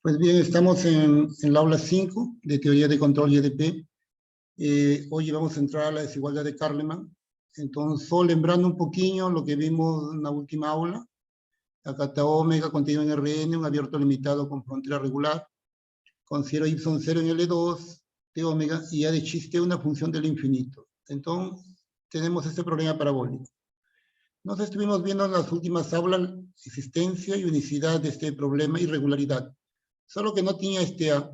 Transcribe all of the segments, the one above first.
Pues bien, estamos en la aula 5 de Teoría de Control y EDP. Hoy vamos a entrar a la desigualdad de Carleman. Entonces, solo lembrando un poquillo lo que vimos en la última aula. Acá está omega contenido en Rn, un abierto limitado con frontera regular, con 0 y 0 en L2 de omega, y ya de chiste una función del infinito. Entonces, tenemos este problema parabólico. Nos estuvimos viendo en las últimas aulas existencia y unicidad de este problema y regularidad. Solo que no tenía este A.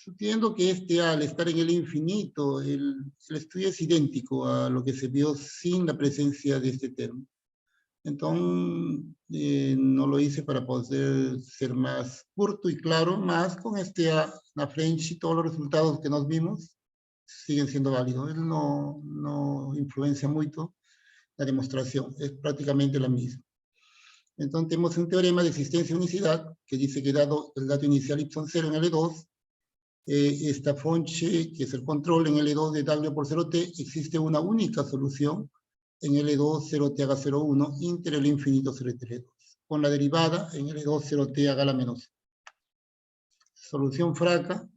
Suponiendo que este A, al estar en el infinito, el estudio es idéntico a lo que se vio sin la presencia de este termo. Entonces, no lo hice para poder ser más corto y claro, más con este A, la French y todos los resultados que nos vimos siguen siendo válidos. Él no influencia mucho la demostración, es prácticamente la misma. Entonces tenemos un teorema de existencia y unicidad que dice que dado el dato inicial y0 en L2, esta funche, que es el control en L2 de W por 0t, existe una única solución en L2 0t haga 0,1 inter el infinito 0t2, con la derivada en L2 0t haga la menos. Solución fraca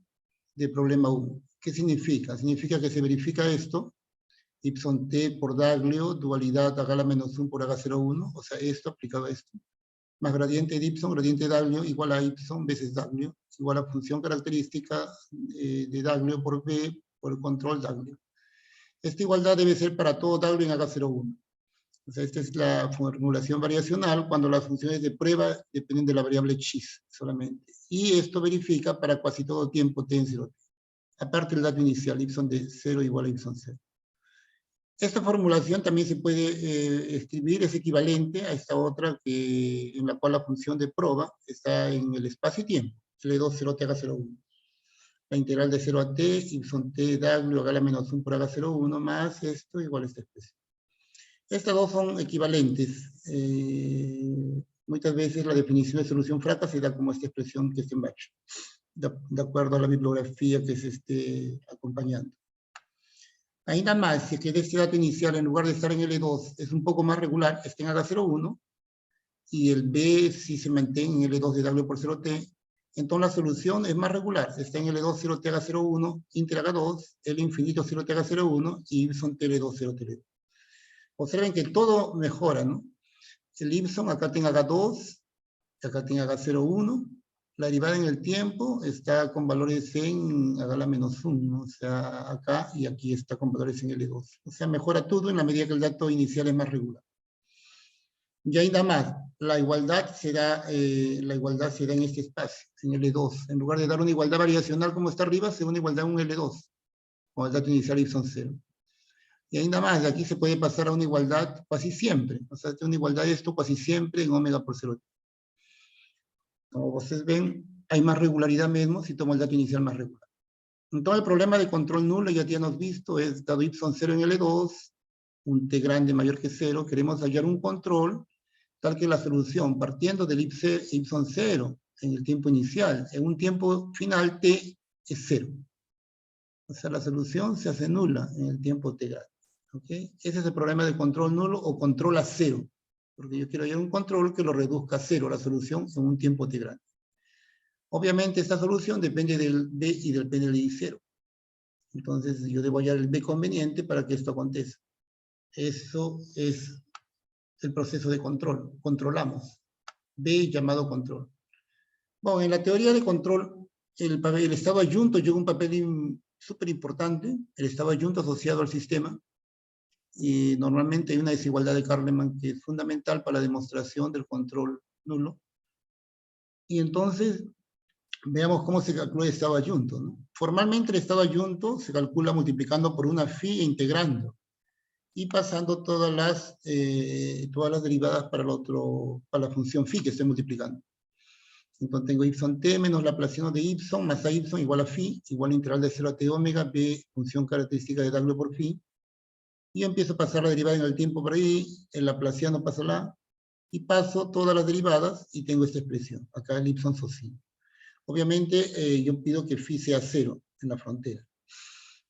de problema 1. ¿Qué significa? Significa que se verifica esto, Ipson t por W, dualidad haga la menos 1 por haga 0,1, o sea, esto aplicado a esto, más gradiente de Ipson, gradiente de W, igual a Ipson veces W, igual a función característica de W por B por el control W. Esta igualdad debe ser para todo W en H01. O sea, esta es la formulación variacional cuando las funciones de prueba dependen de la variable x solamente. Y esto verifica para casi todo tiempo t en 0t. Aparte el dato inicial, Ipson de 0 igual a Ipson 0. Esta formulación también se puede escribir, es equivalente a esta otra en la cual la función de prueba está en el espacio y tiempo, L2 0t haga 0,1. La integral de 0 a t, Ipson t w haga la menos 1 por haga 0,1 más esto igual a esta expresión. Estas dos son equivalentes. Muchas veces la definición de solución fraca se da como esta expresión que está en bacho, de acuerdo a la bibliografía que se esté acompañando. Ainda más, si es que este dato inicial, en lugar de estar en L2, es un poco más regular, está en H01, y el B si se mantiene en L2 de W por 0T, entonces la solución es más regular, está en L2 0T haga 0,1, inter haga 2, L infinito 0T haga 0,1, y Ipson T2 0T2. Observen que todo mejora, ¿no? El Ipson acá tenga haga 2, acá tenga haga 0,1, la derivada en el tiempo está con valores en haga la menos 1, ¿no? O sea, acá y aquí está con valores en L2. O sea, mejora todo en la medida que el dato inicial es más regular. Y ainda más, la igualdad será en este espacio, en L2. En lugar de dar una igualdad variacional como está arriba, se da una igualdad en un L2, con el dato inicial Ipson 0. Y ainda más, de aquí se puede pasar a una igualdad casi siempre. O sea, una igualdad de esto casi siempre en omega por 0. Como ustedes ven, hay más regularidad mismo si tomo el dato inicial más regular. Entonces el problema de control nulo, ya hemos visto, es dado Ipson 0 en L2, un t grande mayor que 0, queremos hallar un control tal que la solución, partiendo del Ipson 0 en el tiempo inicial, en un tiempo final t es 0. O sea, la solución se hace nula en el tiempo t grande. ¿Okay? Ese es el problema de control nulo o control a 0. Porque yo quiero hallar un control que lo reduzca a 0, la solución, en un tiempo t grande. Obviamente esta solución depende del b y del p del i0. Entonces yo debo hallar el b conveniente para que esto acontezca. Eso es el proceso de control. Controlamos. B llamado control. Bueno, en la teoría de control, el estado adjunto juega un papel súper importante. El estado adjunto asociado al sistema. Y normalmente hay una desigualdad de Carleman que es fundamental para la demostración del control nulo. Y entonces, veamos cómo se calcula el estado adjunto, ¿no? Formalmente el estado adjunto se calcula multiplicando por una phi e integrando. Y pasando todas las derivadas para la función phi que estoy multiplicando. Entonces tengo Ipson t menos Laplaciano de Ipson más a Ipson igual a phi, igual a integral de 0 a t omega, b función característica de W por phi. Y empiezo a pasar la derivada en el tiempo por ahí, el Laplaciano pasa la, y paso todas las derivadas y tengo esta expresión. Acá el Ipson socio. Obviamente yo pido que phi sea 0 en la frontera.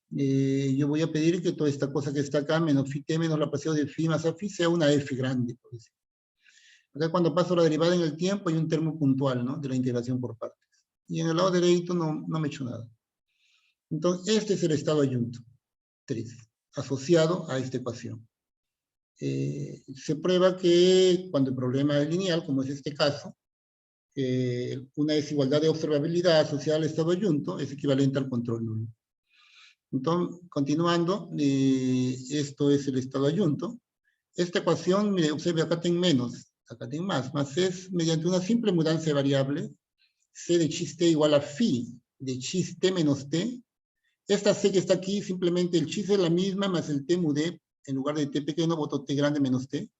Yo voy a pedir que toda esta cosa que está acá, menos phi t menos Laplaciano de phi más a phi, sea una f grande, por decir. Acá cuando paso la derivada en el tiempo hay un termo puntual, ¿no? De la integración por partes. Y en el lado derecho no me he hecho nada. Entonces, este es el estado ayunto, 3, asociado a esta ecuación. Se prueba que cuando el problema es lineal, como es este caso, una desigualdad de observabilidad asociada al estado ayunto es equivalente al control nulo. Entonces, continuando, esto es el estado ayunto. Esta ecuación, mire, observe, acá tengo menos, acá tengo más es mediante una simple mudanza de variable, c de chis t igual a phi de chis t menos t. Esta c que está aquí, simplemente el chis es la misma, más el t mudé, en lugar de t pequeño, voto t grande menos t.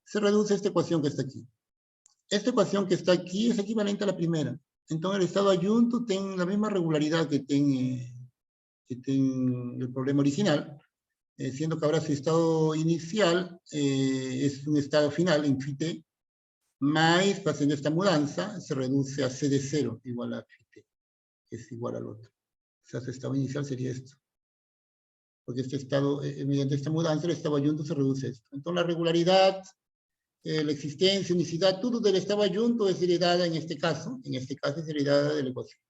Se reduce a esta ecuación que está aquí. Esta ecuación que está aquí es equivalente a la primera. Entonces el estado ayunto tiene la misma regularidad que tiene el problema original, siendo que ahora su estado inicial es un estado final en phi t, más haciendo esta mudanza se reduce a c de 0 igual a phi t, que es igual al otro. O sea, su estado inicial sería esto. Porque este estado, mediante esta mudanza, el estado ayunto se reduce a esto. Entonces la regularidad, la existencia, unicidad, todo del estado ayunto es heredada en este caso es heredada de la ecuación.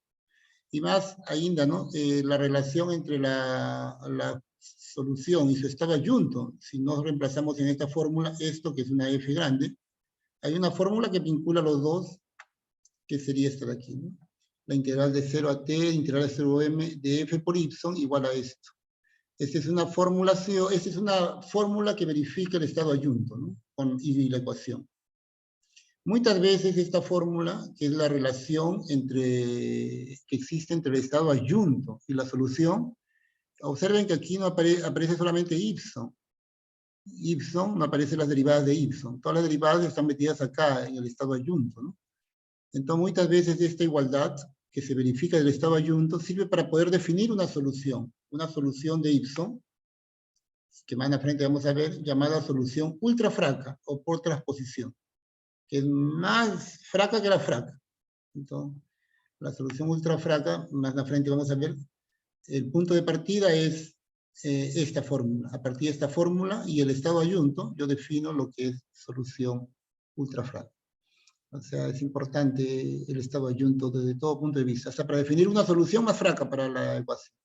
Y más ainda, ¿no? La relación entre la solución y su estado ayunto, si no reemplazamos en esta fórmula esto, que es una f grande, hay una fórmula que vincula los dos, que sería esta de aquí, ¿no? La integral de 0 a t, integral de 0 a m de f por y igual a esto. Esta es una fórmula que verifica el estado ayunto, ¿no? Y la ecuación. Muchas veces esta fórmula, que es la relación que existe entre el estado ayunto y la solución, observen que aquí no aparece solamente Ipson, no aparecen las derivadas de Ipson. Todas las derivadas están metidas acá, en el estado ayunto, ¿no? Entonces, muchas veces esta igualdad que se verifica del estado ayunto sirve para poder definir una solución de Ipson, que más frente vamos a ver, llamada solución ultra fraca o por transposición, que es más fraca que la fraca. Entonces, la solución ultra fraca, más de frente vamos a ver, el punto de partida es esta fórmula. A partir de esta fórmula y el estado ayunto, yo defino lo que es solución ultra fraca. O sea, es importante el estado ayunto desde todo punto de vista, hasta para definir una solución más fraca para la ecuación.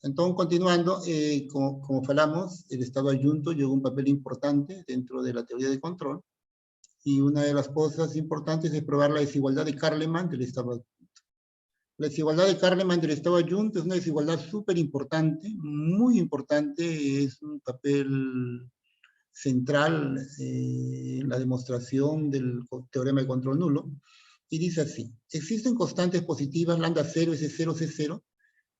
Entonces, continuando, como hablamos, el estado ayunto juega un papel importante dentro de la teoría de control, y una de las cosas importantes es probar la desigualdad de Karlemann del estado ayunto. La desigualdad de Karlemann del estado ayunto es una desigualdad súper importante, muy importante, es un papel central en la demostración del teorema de control nulo, y dice así: existen constantes positivas lambda 0, S0, C0,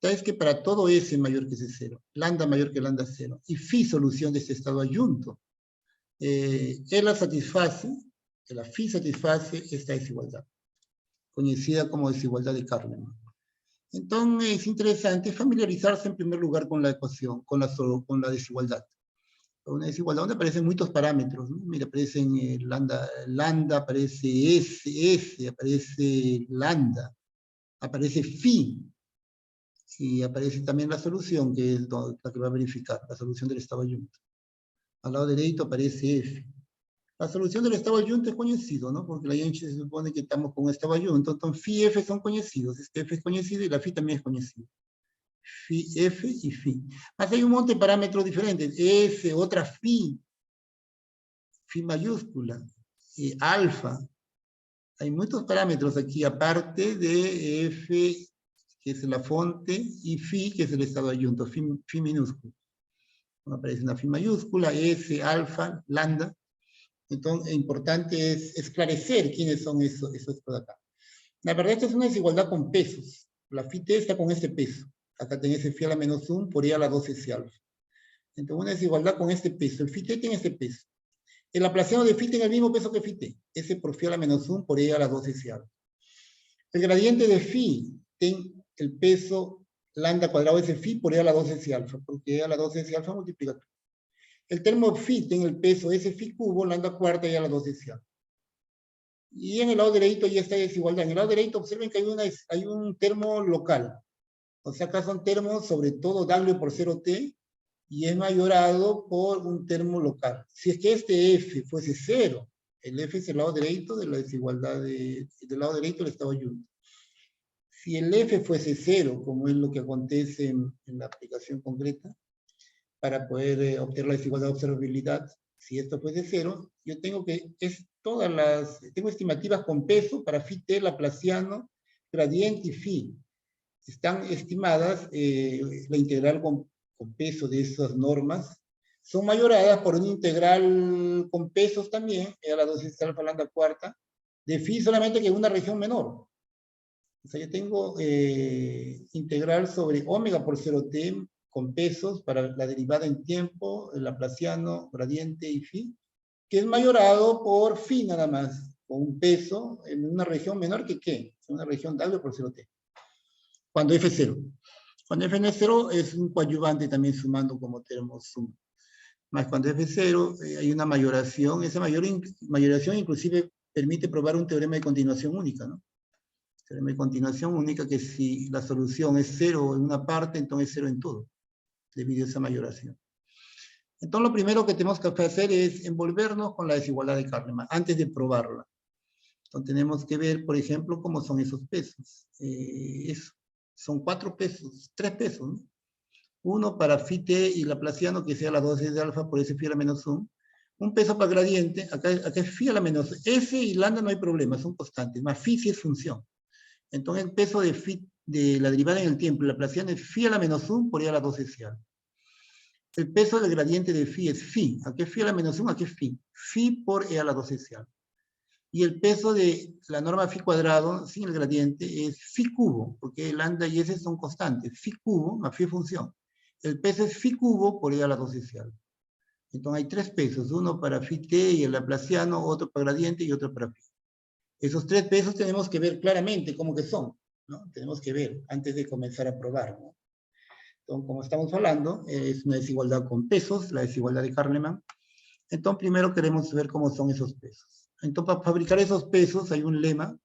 es que para todo S mayor que C0, lambda mayor que lambda 0, y phi solución de este estado ayunto, la phi satisface esta desigualdad, conocida como desigualdad de Karlemann. Entonces es interesante familiarizarse en primer lugar con la ecuación, con la desigualdad. Una desigualdad donde aparecen muchos parámetros, ¿no? Mira, aparecen lambda, aparece S, aparece lambda, aparece phi, y aparece también la solución, que es la que va a verificar, la solución del estado ayunto. Al lado derecho aparece F. La solución del estado ayunto es conocido, ¿no? Porque la se supone que estamos con un estado ayunto, entonces phi y F son conocidos, este F es conocido y la phi también es conocido. Phi, F y phi. Más hay un montón de parámetros diferentes, F, otra phi mayúscula, alfa. Hay muchos parámetros aquí, aparte de F, que es la fonte, y phi, que es el estado ayunto, phi minúsculo. Aparece una phi mayúscula, S, alfa, lambda. Entonces, importante es esclarecer quiénes son esos de acá. La verdad, esta es una desigualdad con pesos. La phi t está con este peso. Acá tenés phi a la menos 1 por i a la 2 S alfa. Entonces, una desigualdad con este peso. El phi t tiene este peso. El laplaciano de phi tiene el mismo peso que phi t. S por phi a la menos 1 por i a la 2 S alfa. El gradiente de phi tiene el peso lambda cuadrado S phi por i a la 2 S alfa, porque i a la 2 S alfa multiplica todo. El termo phi tiene el peso S phi cubo, lambda cuarta y a la 2 S alfa. Y en el lado derecho ya está desigualdad. En el lado derecho observen que hay un termo local. O sea, acá son termos, sobre todo W por 0T, y es mayorado por un termo local. Si es que este F fuese 0, El F es el lado derecho de la desigualdad del lado derecho del estado yunto. Si el F fuese 0, como es lo que acontece en la aplicación concreta, para poder obtener la desigualdad de observabilidad, si esto fuese 0, yo tengo tengo estimativas con peso para phi t, laplaciano, gradiente y phi. Están estimadas, la integral con peso de esas normas, son mayoradas por una integral con pesos también, a la dosis alfa lambda cuarta, de phi solamente que en una región menor. O sea, yo tengo integral sobre omega por 0t con pesos para la derivada en tiempo, el laplaciano, gradiente y phi, que es mayorado por phi nada más, con un peso en una región menor que ¿qué? En una región W por 0t. Cuando f es 0. Cuando f no es 0 es un coadyuvante también sumando como tenemos suma. Más cuando f es 0 hay una mayoración. Esa mayoración inclusive permite probar un teorema de continuación única, ¿no? Teorema de continuación única que si la solución es 0 en una parte, entonces es 0 en todo, debido a esa mayoración. Entonces lo primero que tenemos que hacer es envolvernos con la desigualdad de Kahneman antes de probarla. Entonces tenemos que ver, por ejemplo, cómo son esos pesos. Son 4 pesos, 3 pesos, ¿no? Uno para phi t y laplaciano, que sea la dosis de alfa por ese phi a la menos 1. Un peso para gradiente, acá es phi a la menos 1. S y lambda no hay problema, son constantes, más phi sí es función. Entonces el peso de phi, de la derivada en el tiempo, laplaciano es phi a la menos 1 por e a la 2 s alfa. El peso del gradiente de phi es phi. Aquí es phi a la menos 1, aquí es phi. Phi por e a la 2 s alfa. Y el peso de la norma phi cuadrado, sin el gradiente, es phi cubo, porque lambda y s son constantes. Phi cubo más phi función. El peso es phi cubo por e a la 2 s alfa. Entonces hay 3 pesos, uno para phi t y el laplaciano, otro para gradiente y otro para phi. Esos 3 pesos tenemos que ver claramente cómo que son, ¿no? Tenemos que ver antes de comenzar a probar, ¿no? Entonces, como estamos hablando, es una desigualdad con pesos, la desigualdad de Kahneman. Entonces, primero queremos ver cómo son esos pesos. Entonces, para fabricar esos pesos hay un lema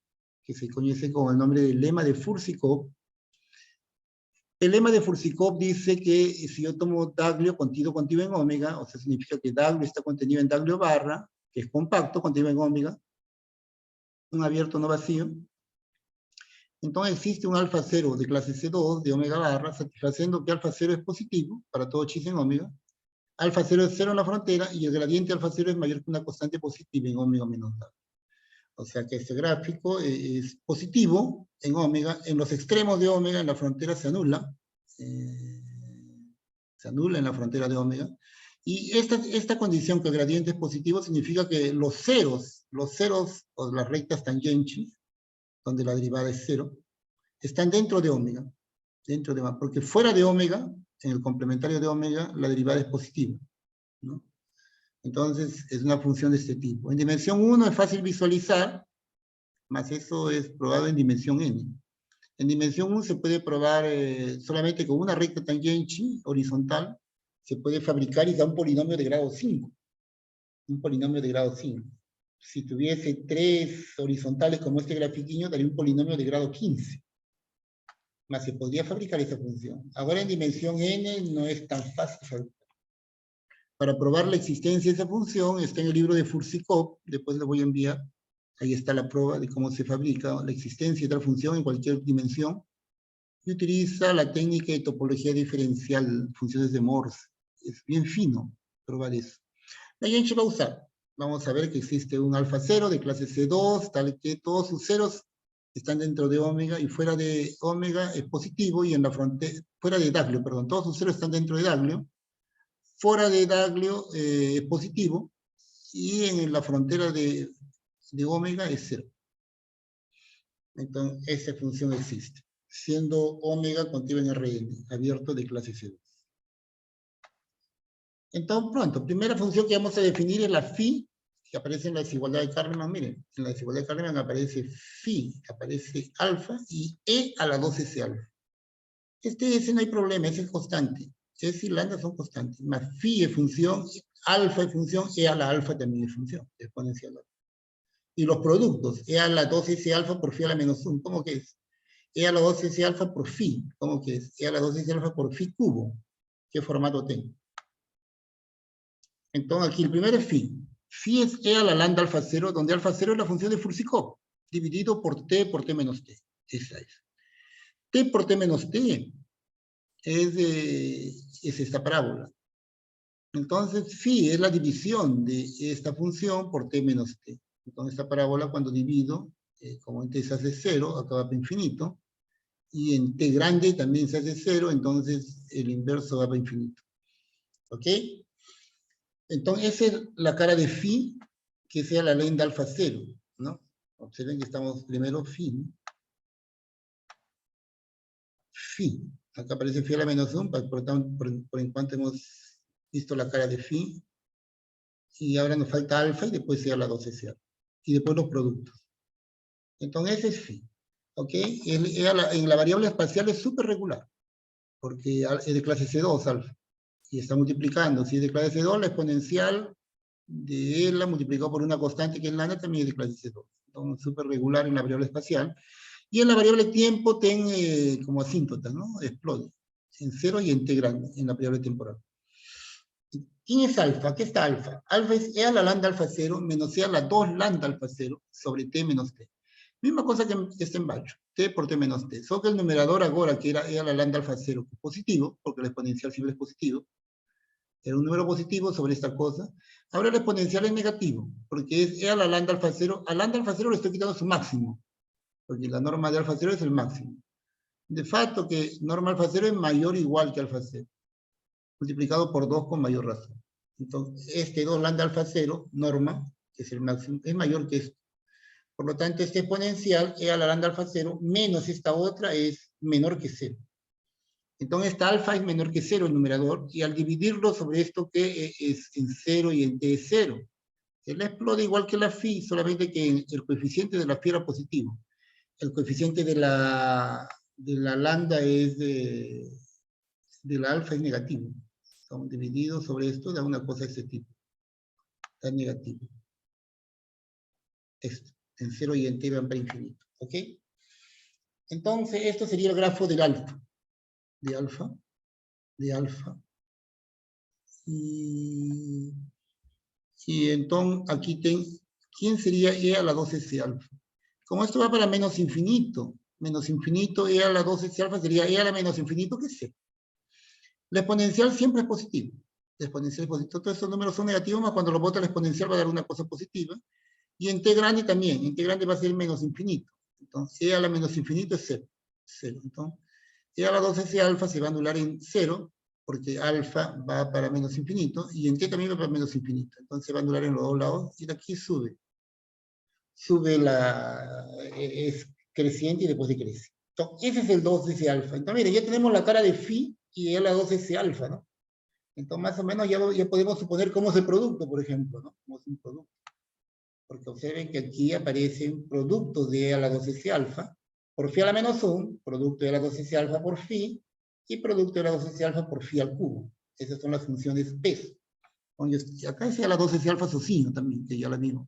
que se conoce con el nombre de lema de Fursikov. El lema de Fursikov dice que si yo tomo W contenido en omega, o sea, significa que W está contenido en W barra, que es compacto, contenido en omega, un abierto no vacío. Entonces existe un alfa 0 de clase C2 de omega barra, satisfaciendo que alfa 0 es positivo para todo chis en omega. Alfa 0 es 0 en la frontera y el gradiente alfa 0 es mayor que una constante positiva en omega menos W. O sea que este gráfico es positivo en omega, en los extremos de omega, en la frontera se anula en la frontera de omega. Y esta condición que el gradiente es positivo significa que los ceros o las rectas tangentes, donde la derivada es 0, están dentro de omega, porque fuera de omega, en el complementario de omega, la derivada es positiva, ¿no? Entonces, es una función de este tipo. En dimensión 1 es fácil visualizar, más eso es probado en dimensión n. En dimensión 1 se puede probar solamente con una recta tangente horizontal, se puede fabricar y da un polinomio de grado 5. Un polinomio de grado 5. Si tuviese 3 horizontales como este grafiquillo, daría un polinomio de grado 15. Más se podría fabricar esa función. Ahora en dimensión n no es tan fácil fabricar. Para probar la existencia de esa función está en el libro de Fursikov, después le voy a enviar. Ahí está la prueba de cómo se fabrica la existencia de tal función en cualquier dimensión. Y utiliza la técnica de topología diferencial, funciones de Morse. Es bien fino probar eso. La gente va a usar. Vamos a ver que existe un alfa 0 de clase C2, tal que todos sus ceros están dentro de omega y fuera de omega es positivo y en la frontera, fuera de W, perdón, todos sus ceros están dentro de W. Fuera de W es positivo y en la frontera de omega es 0. Entonces, esa función existe, siendo omega contigo en Rn, abierto de clase C2. Entonces, pronto, primera función que vamos a definir es la phi, que aparece en la desigualdad de Kahneman. Miren, en la desigualdad de Kahneman aparece phi, aparece alfa y e a la 2s alfa. Ese no hay problema, ese es constante. S y lambda son constantes. Más phi es función, alfa es función, e a la alfa también es función, exponencial. Y los productos, e a la 2s alfa por phi a la menos 1, ¿cómo que es? E a la 2s alfa por phi, ¿cómo que es? E a la 2s alfa por phi cubo. ¿Qué formato tengo? Entonces aquí el primero es phi. Phi es E a la lambda alfa 0, donde alfa 0 es la función de Fursikov, dividido por t menos t. Esa es. T por t menos t es esta parábola. Entonces, phi es la división de esta función por t menos t. Entonces, esta parábola, cuando divido, como en t se hace 0, acá va para infinito, y en t grande también se hace 0, entonces el inverso va para infinito. ¿Ok? Entonces, esa es la cara de phi, que sea la lambda alfa 0, ¿no? Observen que estamos primero phi. Phi. Acá aparece phi a la menos 1, por en cuanto hemos visto la cara de phi. Y ahora nos falta alfa y después sea la 2S. Y después los productos. Entonces, ese es phi. ¿Ok? En la variable espacial es súper regular, porque es de clase C2 alfa. Y está multiplicando. Si es de clase C2, la exponencial de ELA multiplicado por una constante que es lambda también es de clase C2. Entonces, súper regular en la variable espacial. Y en la variable tiempo ten como asíntota, ¿no? Explode. En 0 y en t grande, en la variable temporal. ¿Quién es alfa? ¿Qué está alfa? Alfa es E a la lambda alfa 0 menos E a la 2 lambda alfa 0 sobre t menos t. Misma cosa que está en bajo, t por t menos t. Solo que el numerador ahora, que era E a la lambda alfa 0, que es positivo, porque la exponencial siempre es positivo, era un número positivo sobre esta cosa. Ahora el exponencial es negativo, porque es E a la lambda alfa 0. A lambda alfa 0 le estoy quitando su máximo, porque la norma de alfa 0 es el máximo. De facto que norma alfa 0 es mayor o igual que alfa 0, multiplicado por 2 con mayor razón. Entonces, este 2 lambda alfa 0, norma, que es el máximo, es mayor que esto. Por lo tanto, este exponencial, E a la lambda alfa 0, menos esta otra, es menor que 0. Entonces, esta alfa es menor que 0, el numerador, y al dividirlo sobre esto que es en 0 y en t es 0. Él explode igual que la phi, solamente que el coeficiente de la phi era positivo. El coeficiente de la lambda es de la alfa es negativo. Son divididos sobre esto, da una cosa de este tipo. Está negativo. Esto, en 0 y en t van para infinito. ¿Ok? Entonces, esto sería el grafo del alfa. De alfa. Y entonces, aquí ¿quién sería E a la 2S alfa? Como esto va para menos infinito, E a la 2S alfa sería E a la menos infinito que C. La exponencial siempre es positiva. La exponencial es positiva. Todos estos números son negativos, más cuando lo bota la exponencial va a dar una cosa positiva. Y en t grande también. En t grande va a ser menos infinito. Entonces, E a la menos infinito es 0. 0. Entonces, E a la 2S alfa se va a anular en 0, porque alfa va para menos infinito, y en t también va para menos infinito. Entonces, se va a anular en los dos lados, y de aquí sube. Es creciente y después decrece. Entonces, ese es el 2S alfa. Entonces, mire, ya tenemos la cara de phi y es la 2S alfa, ¿no? Entonces, más o menos ya podemos suponer cómo es el producto, por ejemplo, ¿no? Cómo es un producto. Porque observen que aquí aparecen productos de E a la 2S alfa, por phi a la menos 1, producto de E a la 2S alfa por phi, y producto de E a la 2S alfa por phi al cubo. Esas son las funciones peso. Acá es E a la 2S alfa socino también, que ya la vimos.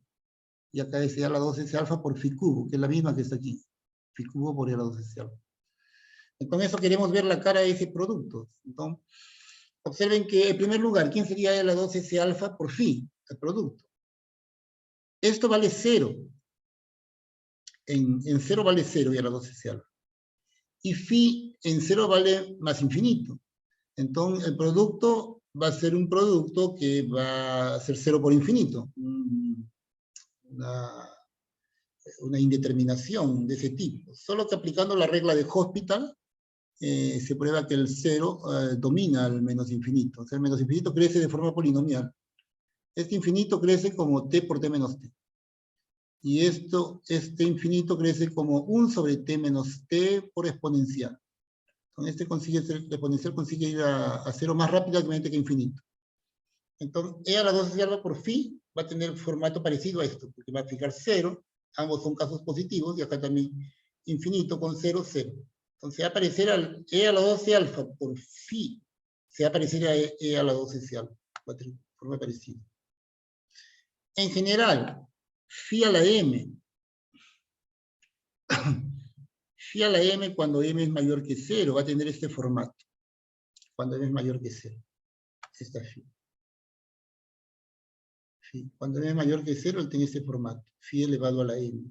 Y acá es E a la 2S alfa por phi cubo, que es la misma que está aquí. Phi cubo por E a la 2S alfa. Entonces, eso queremos ver la cara de ese producto. Entonces, observen que, en primer lugar, ¿quién sería E a la 2S alfa por phi? El producto. Esto vale 0. En 0 vale 0 y a la 2S alfa. Y phi en 0 vale más infinito. Entonces, el producto va a ser un producto que va a ser 0 por infinito. Una indeterminación de ese tipo. Solo que aplicando la regla de Hospital, se prueba que el 0 domina al menos infinito. O sea, el menos infinito crece de forma polinomial. Este infinito crece como t por t menos t. Y este infinito crece como 1 sobre t menos t por exponencial. Con este el exponencial consigue ir a 0 más rápidamente que infinito. Entonces, E a la 2S alfa por phi va a tener formato parecido a esto, porque va a fijar 0, ambos son casos positivos, y acá también infinito con 0, 0. Entonces, va a aparecer E a la 2S alfa por phi, se va a parecer a E a la 2S alfa, va a tener forma parecida. En general, phi a la m, phi a la m cuando m es mayor que 0 va a tener este formato, cuando m es mayor que 0. Esta phi. phi. Cuando m es mayor que 0, él tiene este formato, phi elevado a la m.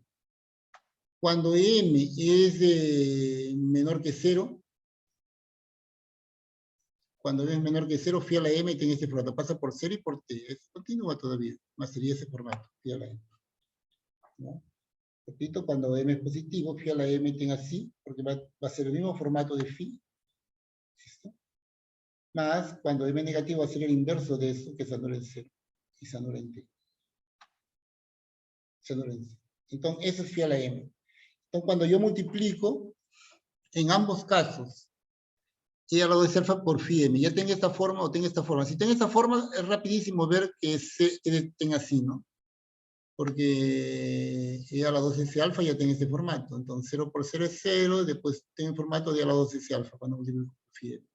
Cuando m es menor que 0, cuando m es menor que 0, phi a la m tiene este formato. Pasa por 0 y por t. Es continua todavía. Más sería ese formato, phi a la m. ¿No? Repito, cuando m es positivo, phi a la m tiene así, porque va a ser el mismo formato de phi. ¿Listo? Más cuando m es negativo va a ser el inverso de eso, que se anula en 0. Y se anula en t. Se anula en 0. Entonces, eso es phi a la m. Entonces, cuando yo multiplico, en ambos casos, y a la de alfa por phi m, ya tenga esta forma o tenga esta forma. Si tenga esta forma, es rapidísimo ver que tenga así, ¿no? Porque e a la 2s alfa ya tiene este formato. Entonces 0 por 0 es 0, después tiene el formato de a la 2s alfa, cuando multiplico por phi m.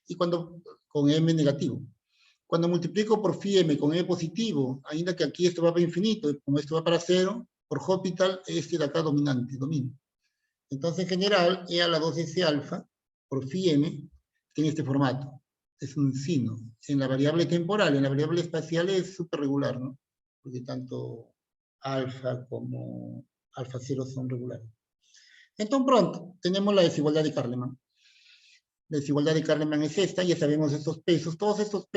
Y cuando, con m negativo. Cuando multiplico por phi m con m positivo, ainda que aquí esto va para infinito, como esto va para 0, por Hospital, este de acá dominante, domina. Entonces, en general, e a la 2s alfa, por phi m, tiene este formato. Es un sino. En la variable temporal, en la variable espacial es súper regular, ¿no? Porque tanto alfa como alfa 0 son regulares. Entonces, pronto, tenemos la desigualdad de Carleman. La desigualdad de Carleman es esta, ya sabemos estos pesos, todos estos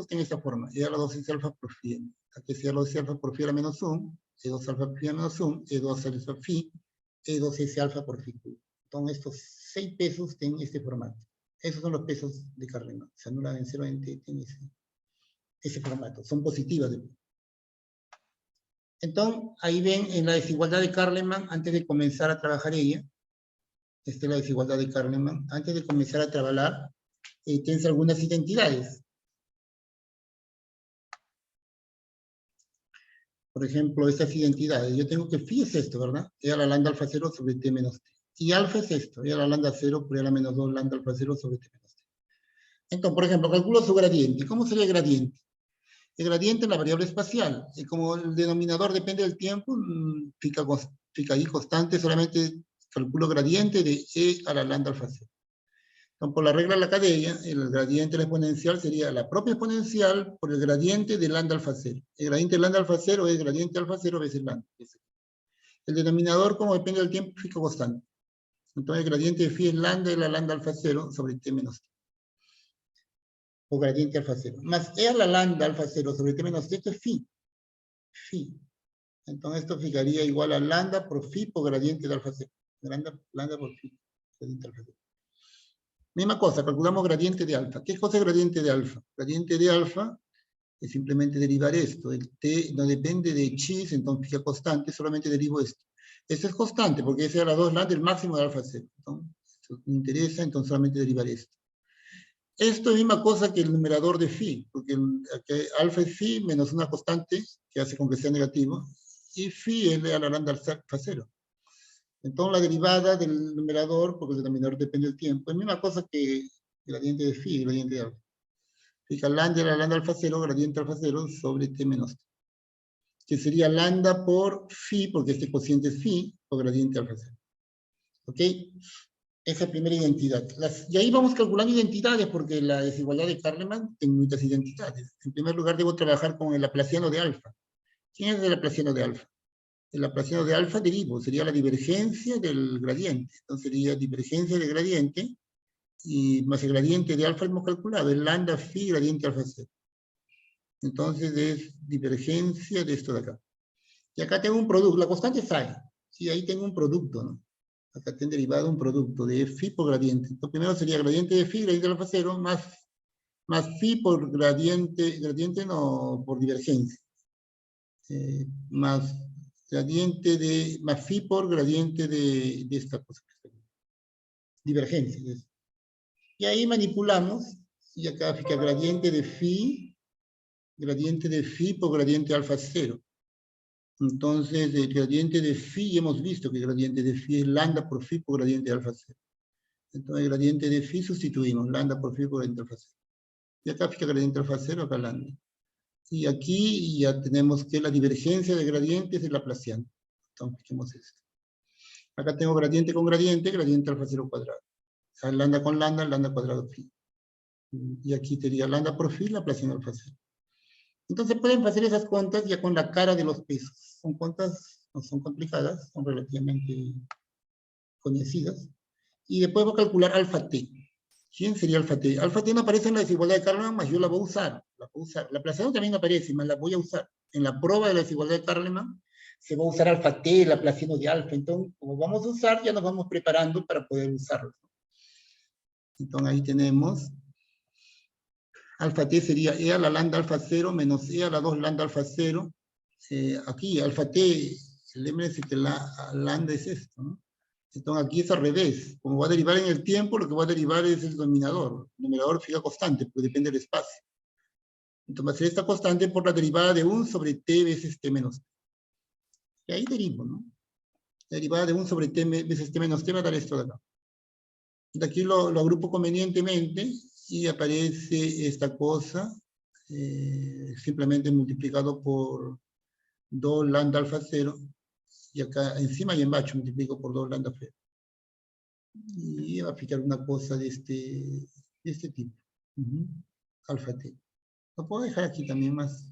tienen esta forma. E a la 2s alfa por phi m. Aquí sea la 2s alfa por phi a la menos 1, E2 alfa por phi a la menos 1, E2 alfa phi, E2s alfa por phi cubo. Entonces, estos 6 pesos tienen este formato. Esos son los pesos de Carleman. Se anulan en 0 en t, tienen ese formato. Son positivas. Entonces, ahí ven en la desigualdad de Carleman, antes de comenzar a trabajar ella, esta es la desigualdad de Carleman, antes de comenzar a trabajar, tienes algunas identidades. Por ejemplo, estas identidades. Yo tengo que phi es esto, ¿verdad? E a la lambda alfa 0 sobre t menos t. Y alfa es esto, e a la lambda 0 por e a la menos 2 lambda alfa 0 sobre t menos t. Entonces, por ejemplo, calculo su gradiente. ¿Cómo sería el gradiente? El gradiente en la variable espacial. Y como el denominador depende del tiempo, fica ahí constante, solamente calculo gradiente de e a la lambda alfa 0. Entonces, por la regla de la cadena, el gradiente de la exponencial sería la propia exponencial por el gradiente de lambda alfa 0. El gradiente de lambda alfa 0 es gradiente alfa 0 veces lambda. El denominador, como depende del tiempo, fica constante. Entonces, el gradiente de phi es lambda de la lambda alfa 0 sobre t menos t. O gradiente alfa 0. Más e a la lambda alfa 0 sobre t menos t, esto es phi. Phi. Entonces, esto ficaría igual a lambda por phi por gradiente de alfa 0. Lambda por phi, gradiente alfa 0. Misma cosa, calculamos gradiente de alfa. ¿Qué cosa es gradiente de alfa? Gradiente de alfa es simplemente derivar esto. El t no depende de chis, entonces fica constante, solamente derivo esto. Esto es constante, porque ese es a la 2 lambda, el máximo de alfa 0. Entonces, esto me interesa, entonces solamente derivar esto. Esto es misma cosa que el numerador de phi, porque alfa es phi menos una constante, que hace con que sea negativo, y phi es a la lambda alfa 0. Entonces la derivada del numerador, porque el denominador depende del tiempo, es la misma cosa que el gradiente de phi y el gradiente de alfa. Fica lambda a la lambda alfa 0, gradiente alfa 0 sobre t menos t. Que sería lambda por phi, porque este cociente es phi, por gradiente alfa 0. ¿Ok? Esa primera identidad. Y ahí vamos calculando identidades, porque la desigualdad de Carleman tiene muchas identidades. En primer lugar, debo trabajar con el laplaciano de alfa. ¿Quién es el laplaciano de alfa? El laplaciano de alfa derivo, sería la divergencia del gradiente. Entonces sería divergencia del gradiente, y más el gradiente de alfa hemos calculado, es lambda phi gradiente alfa 0. Entonces es divergencia de esto de acá. Y acá tengo un producto, la constante es phi. Sí, ahí tengo un producto, ¿no? Acá tengo derivado un producto de phi por gradiente. Entonces primero sería gradiente de phi, gradiente de alfa 0, más phi por gradiente no, por divergencia. Más gradiente de, más phi por gradiente de esta cosa. Divergencia. Y ahí manipulamos, y acá fica gradiente de phi por gradiente alfa 0. Entonces, el gradiente de phi, hemos visto que el gradiente de phi es lambda por phi por gradiente alfa 0. Entonces, el gradiente de phi sustituimos, lambda por phi por gradiente alfa 0. Y acá fica gradiente alfa 0, acá lambda. Y aquí ya tenemos que la divergencia de gradientes es laplaciano. Entonces, fijemos esto. Acá tengo gradiente con gradiente alfa 0 cuadrado. O sea, lambda con lambda cuadrado phi. Y aquí sería lambda por phi, laplaciano alfa 0. Entonces pueden hacer esas cuentas ya con la cara de los pesos. Son cuentas, no son complicadas, son relativamente conocidas. Y después voy a calcular alfa t. ¿Quién sería alfa t? Alfa t no aparece en la desigualdad de Carleman, más yo la voy a usar. La voy a usar. La Placiano también aparece, más la voy a usar. En la prueba de la desigualdad de Carleman se va a usar alfa t, la Placiano de alfa. Entonces, como vamos a usar, ya nos vamos preparando para poder usarlo. Entonces ahí tenemos alfa t sería e a la lambda alfa 0 menos e a la 2 lambda alfa 0. Aquí alfa t, el m de la lambda es esto, ¿no? Entonces aquí es al revés. Como va a derivar en el tiempo, lo que va a derivar es el denominador. El numerador fija constante, porque depende del espacio. Entonces va a ser esta constante por la derivada de 1 sobre t veces t menos t. Y ahí derivo, ¿no? La derivada de 1 sobre t veces t menos t va a dar esto de acá. De aquí lo agrupo convenientemente y aparece esta cosa, simplemente multiplicado por 2 lambda alfa 0, y acá encima y en bajo multiplico por 2 lambda 0. Y va a fijar una cosa de este tipo. Alfa t. Lo puedo dejar aquí también más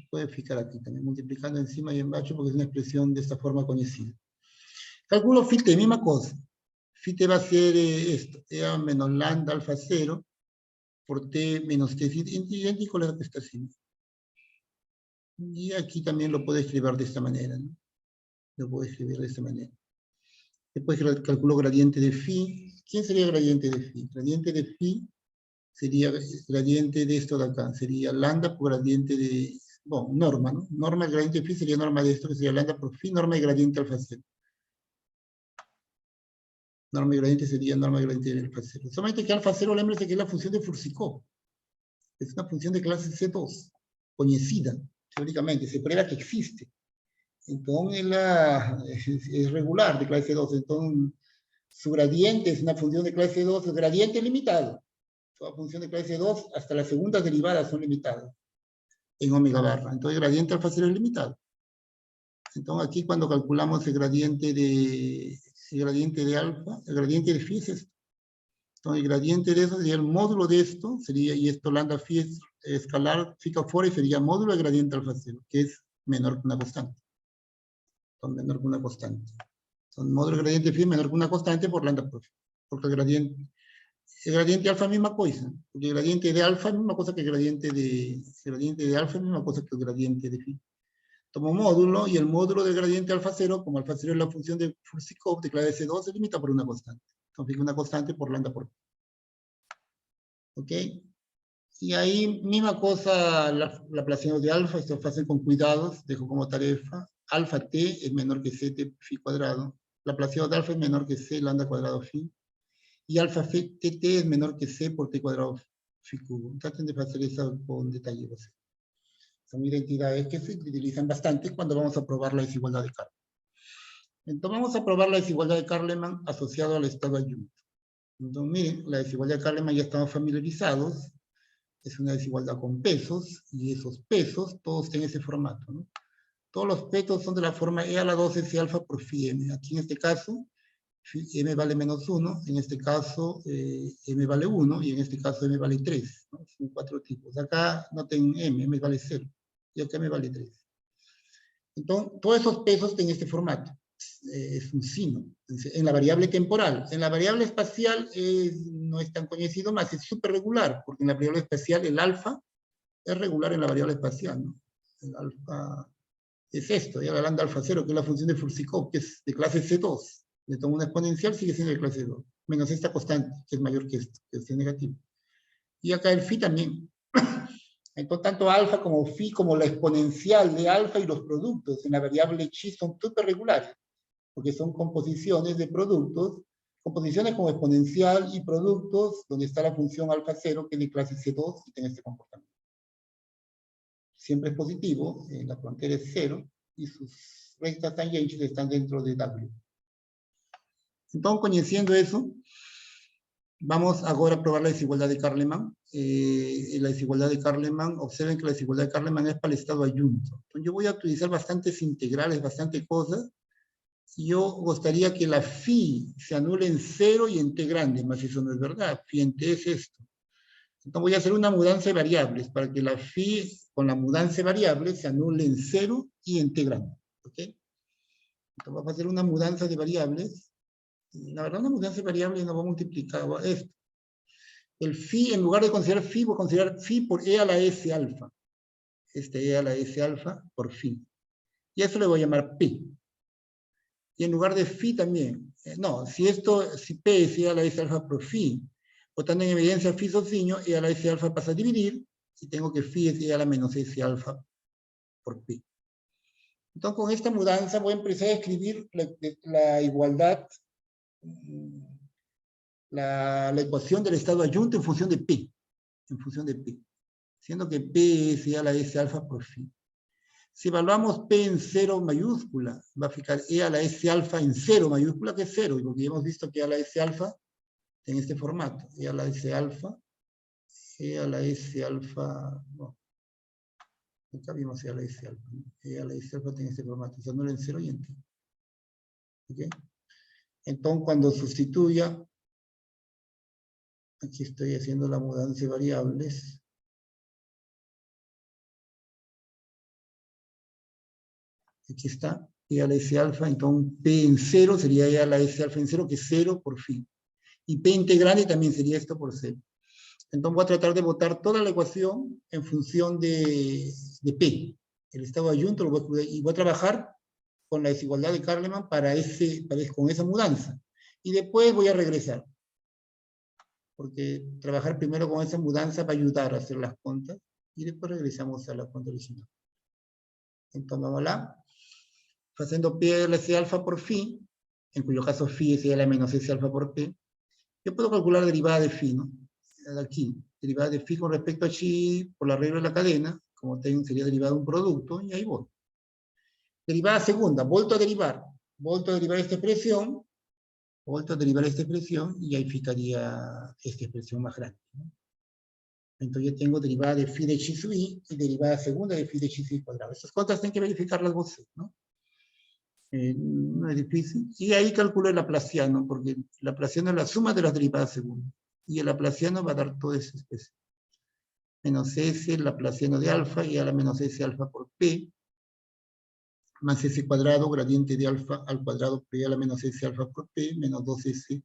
puede fijar aquí también, multiplicando encima y en bajo, porque es una expresión de esta forma conocida. Calculo phi t, misma cosa. Phi t va a ser esto, e menos lambda alfa 0 por t menos t, idéntico a lo que está haciendo. Y aquí también lo puedo escribir de esta manera, ¿no? Lo puedo escribir de esta manera. Después calculo gradiente de phi. ¿Quién sería gradiente de phi? Gradiente de phi sería gradiente de esto de acá. Sería lambda por gradiente de, bueno, norma, ¿no? Norma, gradiente de phi sería norma de esto, que sería lambda por phi, norma y gradiente alfa 0. Norma y gradiente sería norma y gradiente de alfa 0. Solamente que alfa 0, lémbrese que es la función de Fursikov. Es una función de clase C2, conocida, teóricamente, se prueba que existe. Entonces es regular de clase 2, entonces su gradiente es una función de clase 2, el gradiente limitado. Toda función de clase 2, hasta las segundas derivadas son limitadas en omega barra. Entonces el gradiente alfa 0 es limitado. Entonces aquí cuando calculamos el gradiente de alfa, el gradiente de phi es esto. Entonces el gradiente de eso sería el módulo de esto, sería, y esto lambda phi es escalar, phi fuera, y sería módulo del gradiente alfa 0, que es menor que una constante. Son menor que una constante. Son módulo del gradiente phi menor que una constante por lambda por phi. Porque el gradiente alfa es misma cosa. Porque el gradiente de alfa es misma cosa que el gradiente de alfa es misma cosa que el gradiente de phi. Tomo módulo y el módulo del gradiente alfa 0, como alfa 0 es la función de Fursikov de clase C2, se limita por una constante. Entonces una constante por lambda por phi. ¿Ok? Y ahí misma cosa la Placiano de alfa, esto fácil con cuidados, dejo como tarefa. Alfa t es menor que c t phi cuadrado. La Placiano de alfa es menor que c lambda cuadrado phi. Y alfa tt es menor que c por t cuadrado phi cubo. Traten de hacer eso con detalle. Son identidades que se utilizan bastante cuando vamos a probar la desigualdad de Carleman. Entonces vamos a probar la desigualdad de Carleman asociado al estado adjunto. Entonces miren, la desigualdad de Carleman ya estamos familiarizados. Es una desigualdad con pesos, y esos pesos todos tienen ese formato, ¿no? Todos los pesos son de la forma e a la 2 s alfa por phi m. Aquí en este caso, m vale menos 1, en este caso m vale 1, y en este caso m vale 3, ¿no? Son 4 tipos. Acá noten m vale 0, y acá m vale 3. Entonces, todos esos pesos tienen este formato. Es un sino. En la variable temporal. En la variable espacial no es tan conocido más, es súper regular, porque en la variable espacial el alfa es regular en la variable espacial, ¿no? El alfa es esto, ya la lambda alfa 0, que es la función de Fursikov, que es de clase C2. Le tomo una exponencial, sigue siendo de clase 2, menos esta constante, que es mayor que esto, que es negativo. Y acá el phi también. Entonces, tanto alfa como phi, como la exponencial de alfa y los productos en la variable chi son súper regulares, porque son composiciones de productos, composiciones como exponencial y productos, donde está la función alfa 0, que es de clase C2 y tiene este comportamiento. Siempre es positivo, la frontera es 0, y sus rectas tangentes están dentro de W. Entonces, conociendo eso, vamos ahora a probar la desigualdad de Carleman. La desigualdad de Carleman, observen que la desigualdad de Carleman es para el estado adjunto. Entonces, yo voy a utilizar bastantes integrales, bastantes cosas. Yo gustaría que la phi se anule en 0 y en t grande, más eso no es verdad. Phi en t es esto. Entonces voy a hacer una mudanza de variables para que la phi con la mudanza de variables se anule en 0 y integrando. ¿Ok? Entonces vamos a hacer una mudanza de variables. La verdad, una mudanza de variables nos va a multiplicar esto. El phi, en lugar de considerar phi, voy a considerar phi por e a la s alfa. Este e a la s alfa por phi. Y eso le voy a llamar p. Y en lugar de phi también. No, si p es e a la s alfa por phi, botando en evidencia phi sociño, e a la s alfa pasa a dividir, y tengo que phi es e a la menos s alfa por p. Entonces, con esta mudanza voy a empezar a escribir la igualdad, la ecuación del estado adjunto en función de p. En función de p. Siendo que p es e a la s alfa por phi. Si evaluamos p en 0 mayúscula, va a fijar e a la s alfa en 0 mayúscula, que es 0, porque ya hemos visto que e a la s alfa en este formato, e a la s alfa, no, nunca vimos e a la s alfa, ¿no? E a la s alfa tiene este formato, se anula en 0 y en t. ¿Okay? Entonces, cuando sustituya, aquí estoy haciendo la mudanza de variables, aquí está, e a la s alfa, entonces p en 0 sería e a la s alfa en 0, que es 0 por phi. Y p integrante también sería esto por 0. Entonces voy a tratar de botar toda la ecuación en función de p. El estado adjunto y voy a trabajar con la desigualdad de Carleman con esa mudanza. Y después voy a regresar. Porque trabajar primero con esa mudanza va a ayudar a hacer las cuentas. Y después regresamos a la cuenta original. Entonces vamos a haciendo p a la s alfa por phi, en cuyo caso phi es e a la menos s alfa por p. Yo puedo calcular derivada de phi, ¿no? Aquí, derivada de phi con respecto a chi por la regla de la cadena, como sería derivada de un producto, y ahí voy. Derivada segunda, vuelto a derivar esta expresión, y ahí fijaría esta expresión más grande, ¿no? Entonces yo tengo derivada de phi de chi sub i y derivada segunda de phi de chi sub i cuadrado. Estas cosas tienen que verificarlas vos, ¿no? No es difícil. Y ahí calculo el laplaciano, porque el laplaciano es la suma de las derivadas segundas. Y el laplaciano va a dar toda esa especie. Menos s, el laplaciano de alfa, y a la menos s alfa por p, más s cuadrado, gradiente de alfa al cuadrado p a la menos s alfa por p, menos 2s,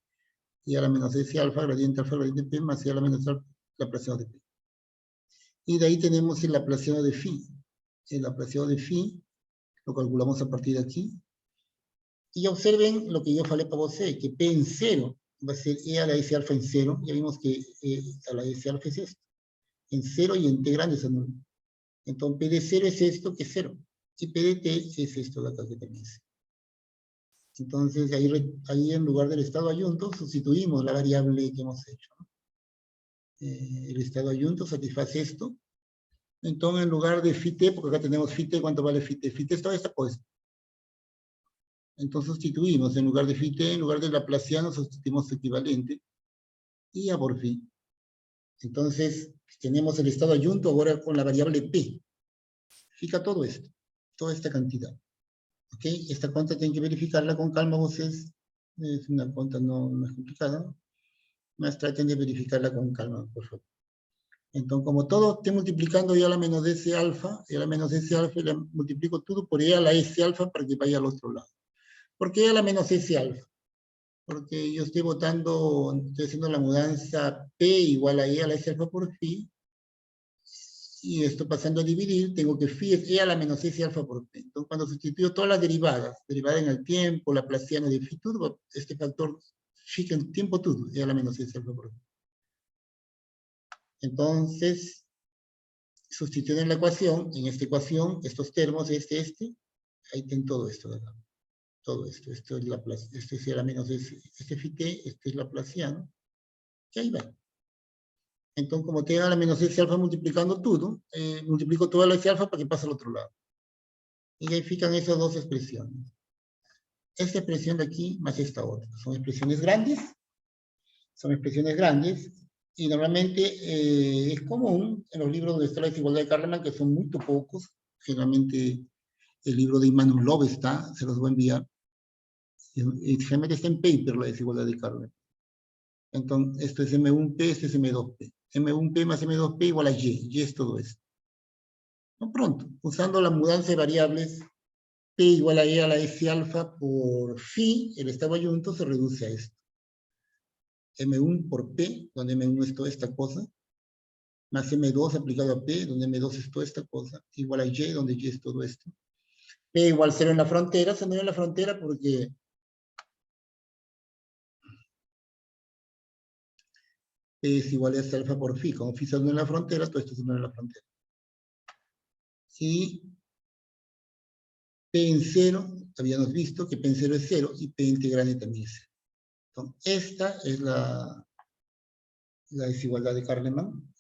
y a la menos s alfa, gradiente p, más y a la menos alfa, laplaciano de p. Y de ahí tenemos el laplaciano de phi. El laplaciano de phi lo calculamos a partir de aquí. Y observen lo que yo falé para vos, que p en 0 va a ser e a la s alfa en 0. Ya vimos que a la s alfa es esto. En 0 y en t grande es nulo. Entonces p de 0 es esto, que es 0. Y p de t es esto de acá, que también es. Entonces ahí en lugar del estado adjunto sustituimos la variable que hemos hecho, ¿no? El estado adjunto satisface esto. Entonces en lugar de phi t, porque acá tenemos phi t, ¿cuánto vale phi t? Phi t es toda esta cosa. Entonces sustituimos, en lugar de phi t, en lugar de laplaciano, sustituimos su equivalente. Y ya por fin. Entonces, tenemos el estado adjunto ahora con la variable p. Fija todo esto, toda esta cantidad. ¿Ok? Esta cuenta tienen que verificarla con calma, ustedes. Es una cuenta no es complicada. Más traten de verificarla con calma, por favor. Entonces, como todo esté multiplicando e a la menos s alfa, e a la menos s alfa, le multiplico todo por e a la s alfa para que vaya al otro lado. ¿Por qué e a la menos s alfa? Porque yo estoy haciendo la mudanza p igual a e a la s alfa por phi, y esto pasando a dividir, tengo que phi es e a la menos s alfa por p. Entonces, cuando sustituyo todas las derivadas, derivada en el tiempo, laplaciano de phi todo, este factor phi en tiempo todo, e a la menos s alfa por p. Entonces, sustituyen la ecuación, en esta ecuación, estos termos, ahí tienen todo esto de acá. Todo esto es Laplaciano, este es la menos este phi t, este es laplaciano, y ahí va. Entonces, como te da la menos s alfa multiplicando todo, multiplico toda la s alfa para que pase al otro lado. Y ahí fijan esas dos expresiones. Esta expresión de aquí más esta otra. Son expresiones grandes, y normalmente es común en los libros donde está la desigualdad de Carleman, que son muy pocos. Generalmente el libro de Immanuel Love está, se los voy a enviar. Y generalmente está en paper la desigualdad de Carleman. Entonces, esto es M1P, este es M2P. M1P más M2P igual a Y. Y es todo esto. No pronto, usando la mudanza de variables P igual a E a la S alfa por phi, el estado ayunto se reduce a esto. M1 por P, donde M1 es toda esta cosa, más M2 aplicado a P, donde M2 es toda esta cosa, igual a Y, donde Y es todo esto. P igual 0 en la frontera, se me da en la frontera porque P es igual a S alfa por phi. Como phi se une en la frontera, todo esto se une en la frontera. Y P en 0, habíamos visto que P en 0 es 0 y P integrante también es 0. Entonces, esta es la desigualdad de Carleman.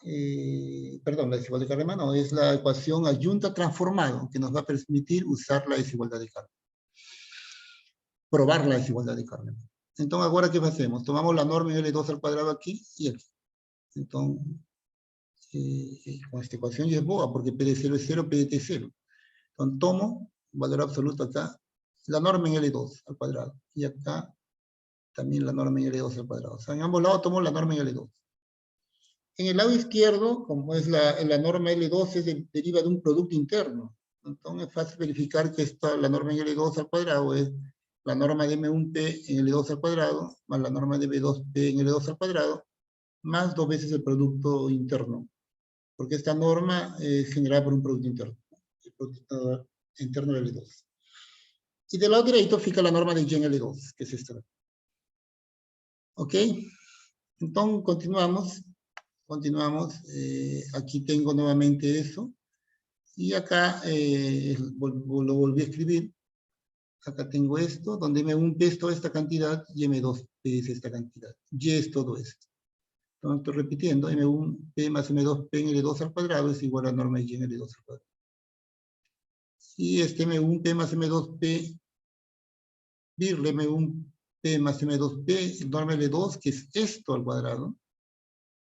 Perdón, la desigualdad de Carleman no, es la ecuación ayunta transformada que nos va a permitir usar la desigualdad de Carleman. Probar la desigualdad de Carleman. Entonces, ahora, ¿qué hacemos? Tomamos la norma en L2 al cuadrado aquí y aquí. Entonces, con esta ecuación ya es boba, porque P de 0 es 0, P de T es 0. Entonces, tomo valor absoluto acá, la norma en L2 al cuadrado. Y acá también la norma en L2 al cuadrado. O sea, en ambos lados tomo la norma en L2. En el lado izquierdo, como es la norma L2, deriva de un producto interno. Entonces es fácil verificar que la norma en L2 al cuadrado es la norma de M1P en L2 al cuadrado, más la norma de B2P en L2 al cuadrado, más 2 veces el producto interno. Porque esta norma es generada por un producto interno. El producto interno de L2. Y del lado derecho fija la norma de Y en L2, que es esta. ¿Ok? Entonces continuamos. Aquí tengo nuevamente eso. Y acá lo volví a escribir. Acá tengo esto, donde M1P es toda esta cantidad y M2P es esta cantidad. Y es todo esto. Entonces estoy repitiendo, M1P más M2P en L2 al cuadrado es igual a norma Y en L2 al cuadrado. Y este M1P más M2P, virle M1P más M2P, norma L2, que es esto al cuadrado.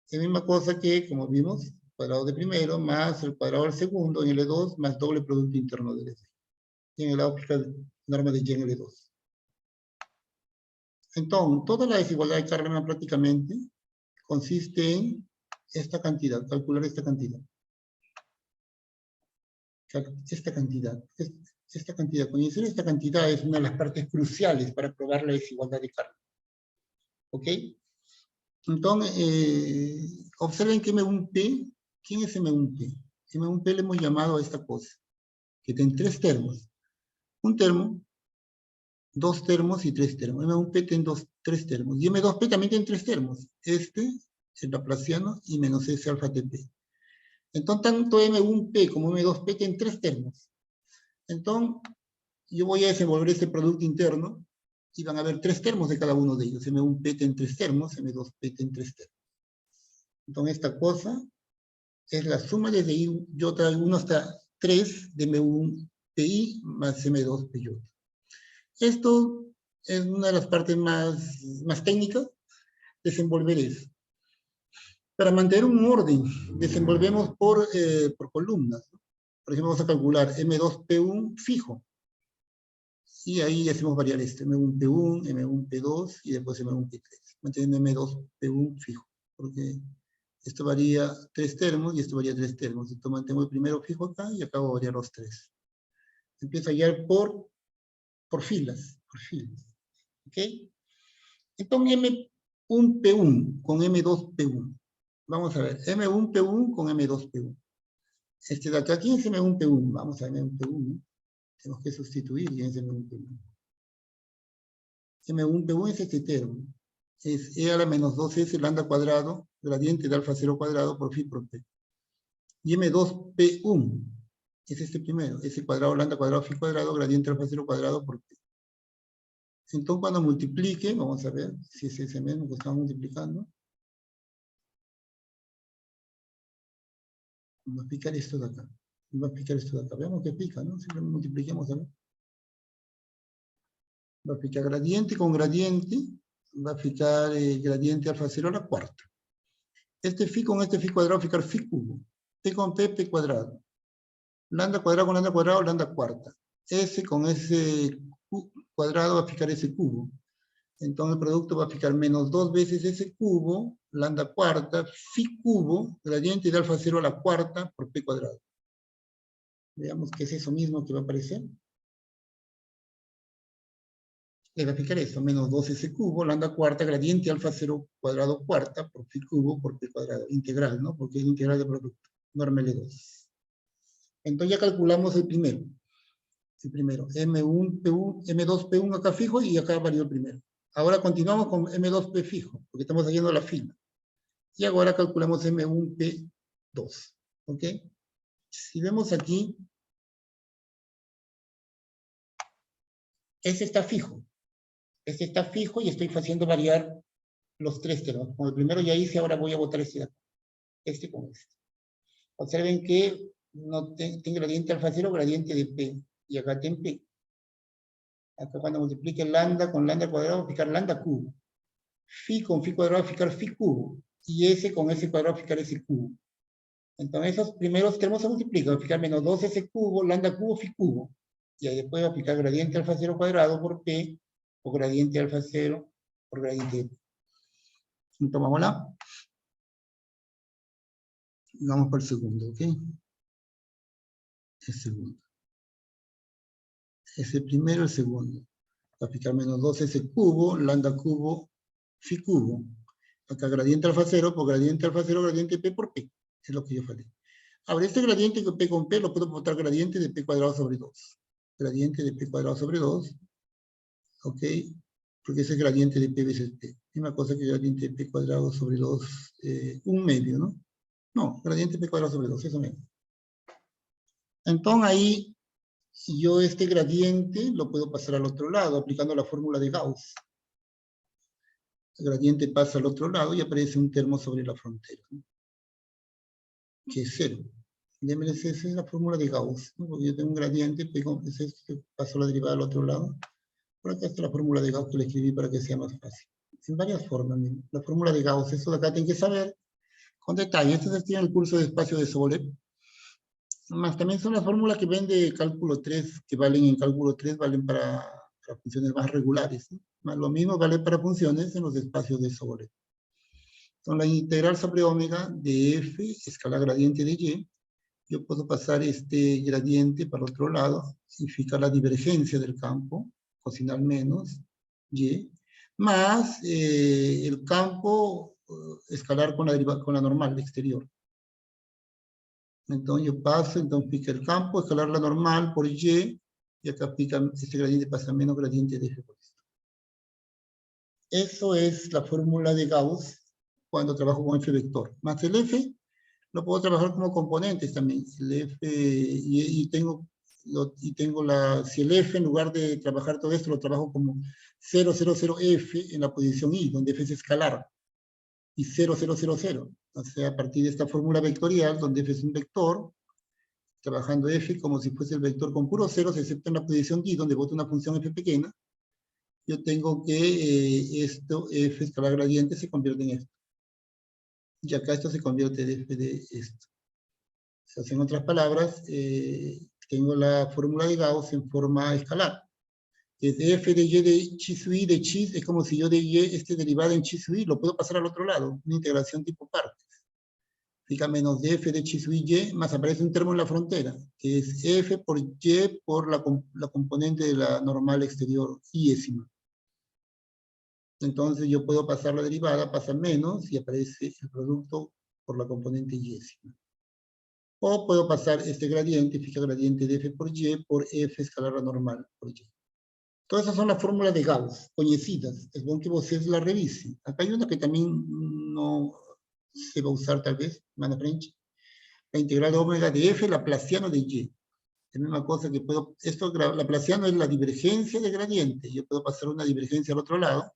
Es la misma cosa que, como vimos, cuadrado de primero más el cuadrado del segundo en L2 más doble producto interno de L2. Y en el lado aplica norma de Y en L2. Entonces, toda la desigualdad de Carleman prácticamente consiste en esta cantidad, calcular esta cantidad. Esta cantidad, conocer esta cantidad es una de las partes cruciales para probar la desigualdad de Carleman. ¿Ok? Entonces, observen que M1P, ¿quién es M1P? M1P le hemos llamado a esta cosa, que tiene 3 termos. Un termo, 2 termos y 3 termos. M1P tiene 3 termos. Y M2P también tiene 3 termos. Este, el laplaciano, y menos S alfa TP. Entonces, tanto M1P como M2P tienen 3 termos. Entonces, yo voy a desenvolver este producto interno, y van a haber 3 termos de cada uno de ellos. M1P tiene 3 termos, M2P tiene 3 termos. Entonces, esta cosa es la suma desde I1 hasta 3 de M1PI más M2PY. Esto es una de las partes más técnicas, desenvolver eso. Para mantener un orden, desenvolvemos por columnas. Por ejemplo, vamos a calcular M2P1 fijo. Y ahí hacemos variar esto, M1P1, M1P2 y después M1P3. Manteniendo M2P1 fijo, porque esto varía 3 termos y esto varía 3 termos. Entonces mantengo el primero fijo acá y acabo de variar los 3. Empiezo a hallar por filas. ¿Ok? Entonces M1P1 con M2P1. Vamos a ver, M1P1 con M2P1. Este de acá, ¿quién es M1P1? Vamos a ver M1P1. Tenemos que sustituir quién es M1P1. M1P1 es este termo. Es E a la menos 2S lambda cuadrado, gradiente de alfa 0 cuadrado por phi por P. Y M2P1 es este primero, S cuadrado lambda cuadrado phi cuadrado, gradiente alfa 0 cuadrado por P. Entonces cuando multiplique, vamos a ver si es ese mismo que estamos multiplicando. Vamos a picar esto de acá. Veamos que pica, ¿no? Siempre multipliquemos, a ver. Va a picar gradiente con gradiente. Va a picar gradiente alfa 0 a la cuarta. Este phi con este phi cuadrado va a ficar phi cubo. P con P, P cuadrado. Lambda cuadrado, lambda cuarta. S con S cuadrado va a ficar S cubo. Entonces el producto va a fijar menos 2 veces ese cubo, lambda cuarta, phi cubo, gradiente de alfa 0 a la cuarta por p cuadrado. Veamos qué es eso mismo que va a aparecer. Le va a fijar eso, menos 2s cubo, lambda cuarta, gradiente alfa 0 cuadrado cuarta por phi cubo por p cuadrado. Integral, ¿no? Porque es integral de producto. Norma L2. Entonces ya calculamos el primero. El primero. M1, P1, M2, P1 acá fijo y acá varió el primero. Ahora continuamos con M2P fijo, porque estamos haciendo la fila. Y ahora calculamos M1P2. ¿Ok? Si vemos aquí, ese está fijo. Este está fijo y estoy haciendo variar los tres términos. Como el primero ya hice, ahora voy a botar este de acá. Este con este. Observen que no tengo gradiente alfa 0, gradiente de P. Y acá ten P. Acá cuando multiplique lambda con lambda cuadrado, fijar lambda cubo. Phi con phi cuadrado, fijar phi cubo. Y S con S cuadrado, fijar S cubo. Entonces esos primeros términos se multiplican. Fijar menos 2S cubo, lambda cubo, phi cubo. Y ahí después aplicar gradiente alfa 0 cuadrado por P, o gradiente alfa 0 por gradiente de P. Entonces, vámonos. Vamos por el segundo, ¿ok? El segundo. Es el primero, el segundo. Aplicar menos 2S cubo, lambda cubo, phi cubo. Acá gradiente alfa 0 por gradiente alfa 0, gradiente P por P. Es lo que yo falé. Ahora, este gradiente P con P lo puedo botar gradiente de P cuadrado sobre 2. Gradiente de P cuadrado sobre 2. ¿Ok? Porque ese es gradiente de P veces P. Misma cosa que gradiente de P cuadrado sobre 2, un medio, ¿no? No, gradiente de P cuadrado sobre 2, eso medio. Entonces ahí, yo este gradiente lo puedo pasar al otro lado, aplicando la fórmula de Gauss. El gradiente pasa al otro lado y aparece un termo sobre la frontera, ¿no? Que es 0. Esa es la fórmula de Gauss, ¿no? Porque yo tengo un gradiente, paso la derivada al otro lado. Por acá está la fórmula de Gauss que le escribí para que sea más fácil. En varias formas. La fórmula de Gauss, eso de acá tienen que saber con detalle. Esto se estudia en el curso de espacio de Sobolev. Más también son las fórmulas que ven de cálculo 3, que valen en cálculo 3, valen para funciones más regulares, ¿no? Más lo mismo vale para funciones en los espacios de Sobolev. Son la integral sobre omega de f, escala gradiente de y. Yo puedo pasar este gradiente para el otro lado, significa la divergencia del campo, cocinar menos, y, más el campo escalar con la normal exterior. Entonces yo paso, entonces pica el campo, escalar la normal por y acá pica, este gradiente pasa menos gradiente de f por esto. Eso es la fórmula de Gauss cuando trabajo con f vector. Más el f, lo puedo trabajar como componentes también. El f, y tengo si el f en lugar de trabajar todo esto, lo trabajo como 000f en la posición i, donde f es escalar, y 0000. O sea, a partir de esta fórmula vectorial, donde f es un vector, trabajando f como si fuese el vector con puros ceros, excepto en la posición y, donde boto una función f pequeña, yo tengo que esto, f escalar gradiente, se convierte en esto. Y acá esto se convierte de f de esto. O sea, en otras palabras, tengo la fórmula de Gauss en forma escalar. Es de f de y de chi sub i de chi, es como si yo de y este derivado en chi sub i, lo puedo pasar al otro lado, una integración tipo partes. Fica menos de f de chi sub i, más aparece un termo en la frontera, que es f por y por la componente de la normal exterior, iésima. Entonces yo puedo pasar la derivada, pasa menos, y aparece el producto por la componente iésima. O puedo pasar este gradiente, fica gradiente de f por f escalar la normal por y. Todas esas son las fórmulas de Gauss, conocidas. Es bueno que ustedes las revisen. Acá hay una que también no se va a usar tal vez, Mana French. La integral de omega de f laplaciano de y. Es la misma cosa que puedo... Laplaciano es la divergencia de gradiente. Yo puedo pasar una divergencia al otro lado,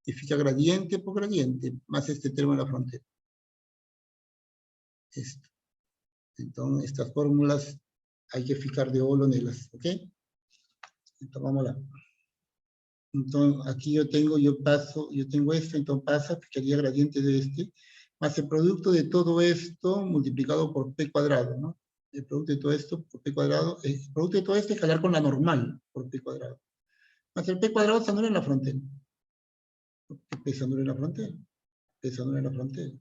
y fica gradiente por gradiente, más este termo en la frontera. Esto. Entonces, estas fórmulas hay que fijar de olo en ellas, ¿ok? Entonces, vamos a Entonces, aquí yo tengo esto, entonces pasa, fijaría gradiente de este, más el producto de todo esto multiplicado por p cuadrado, ¿no? El producto de todo esto por p cuadrado, el producto de todo esto es jalar con la normal por p cuadrado. Más el p cuadrado se anula en la frontera. porque P sano en la frontera. P sano en la frontera.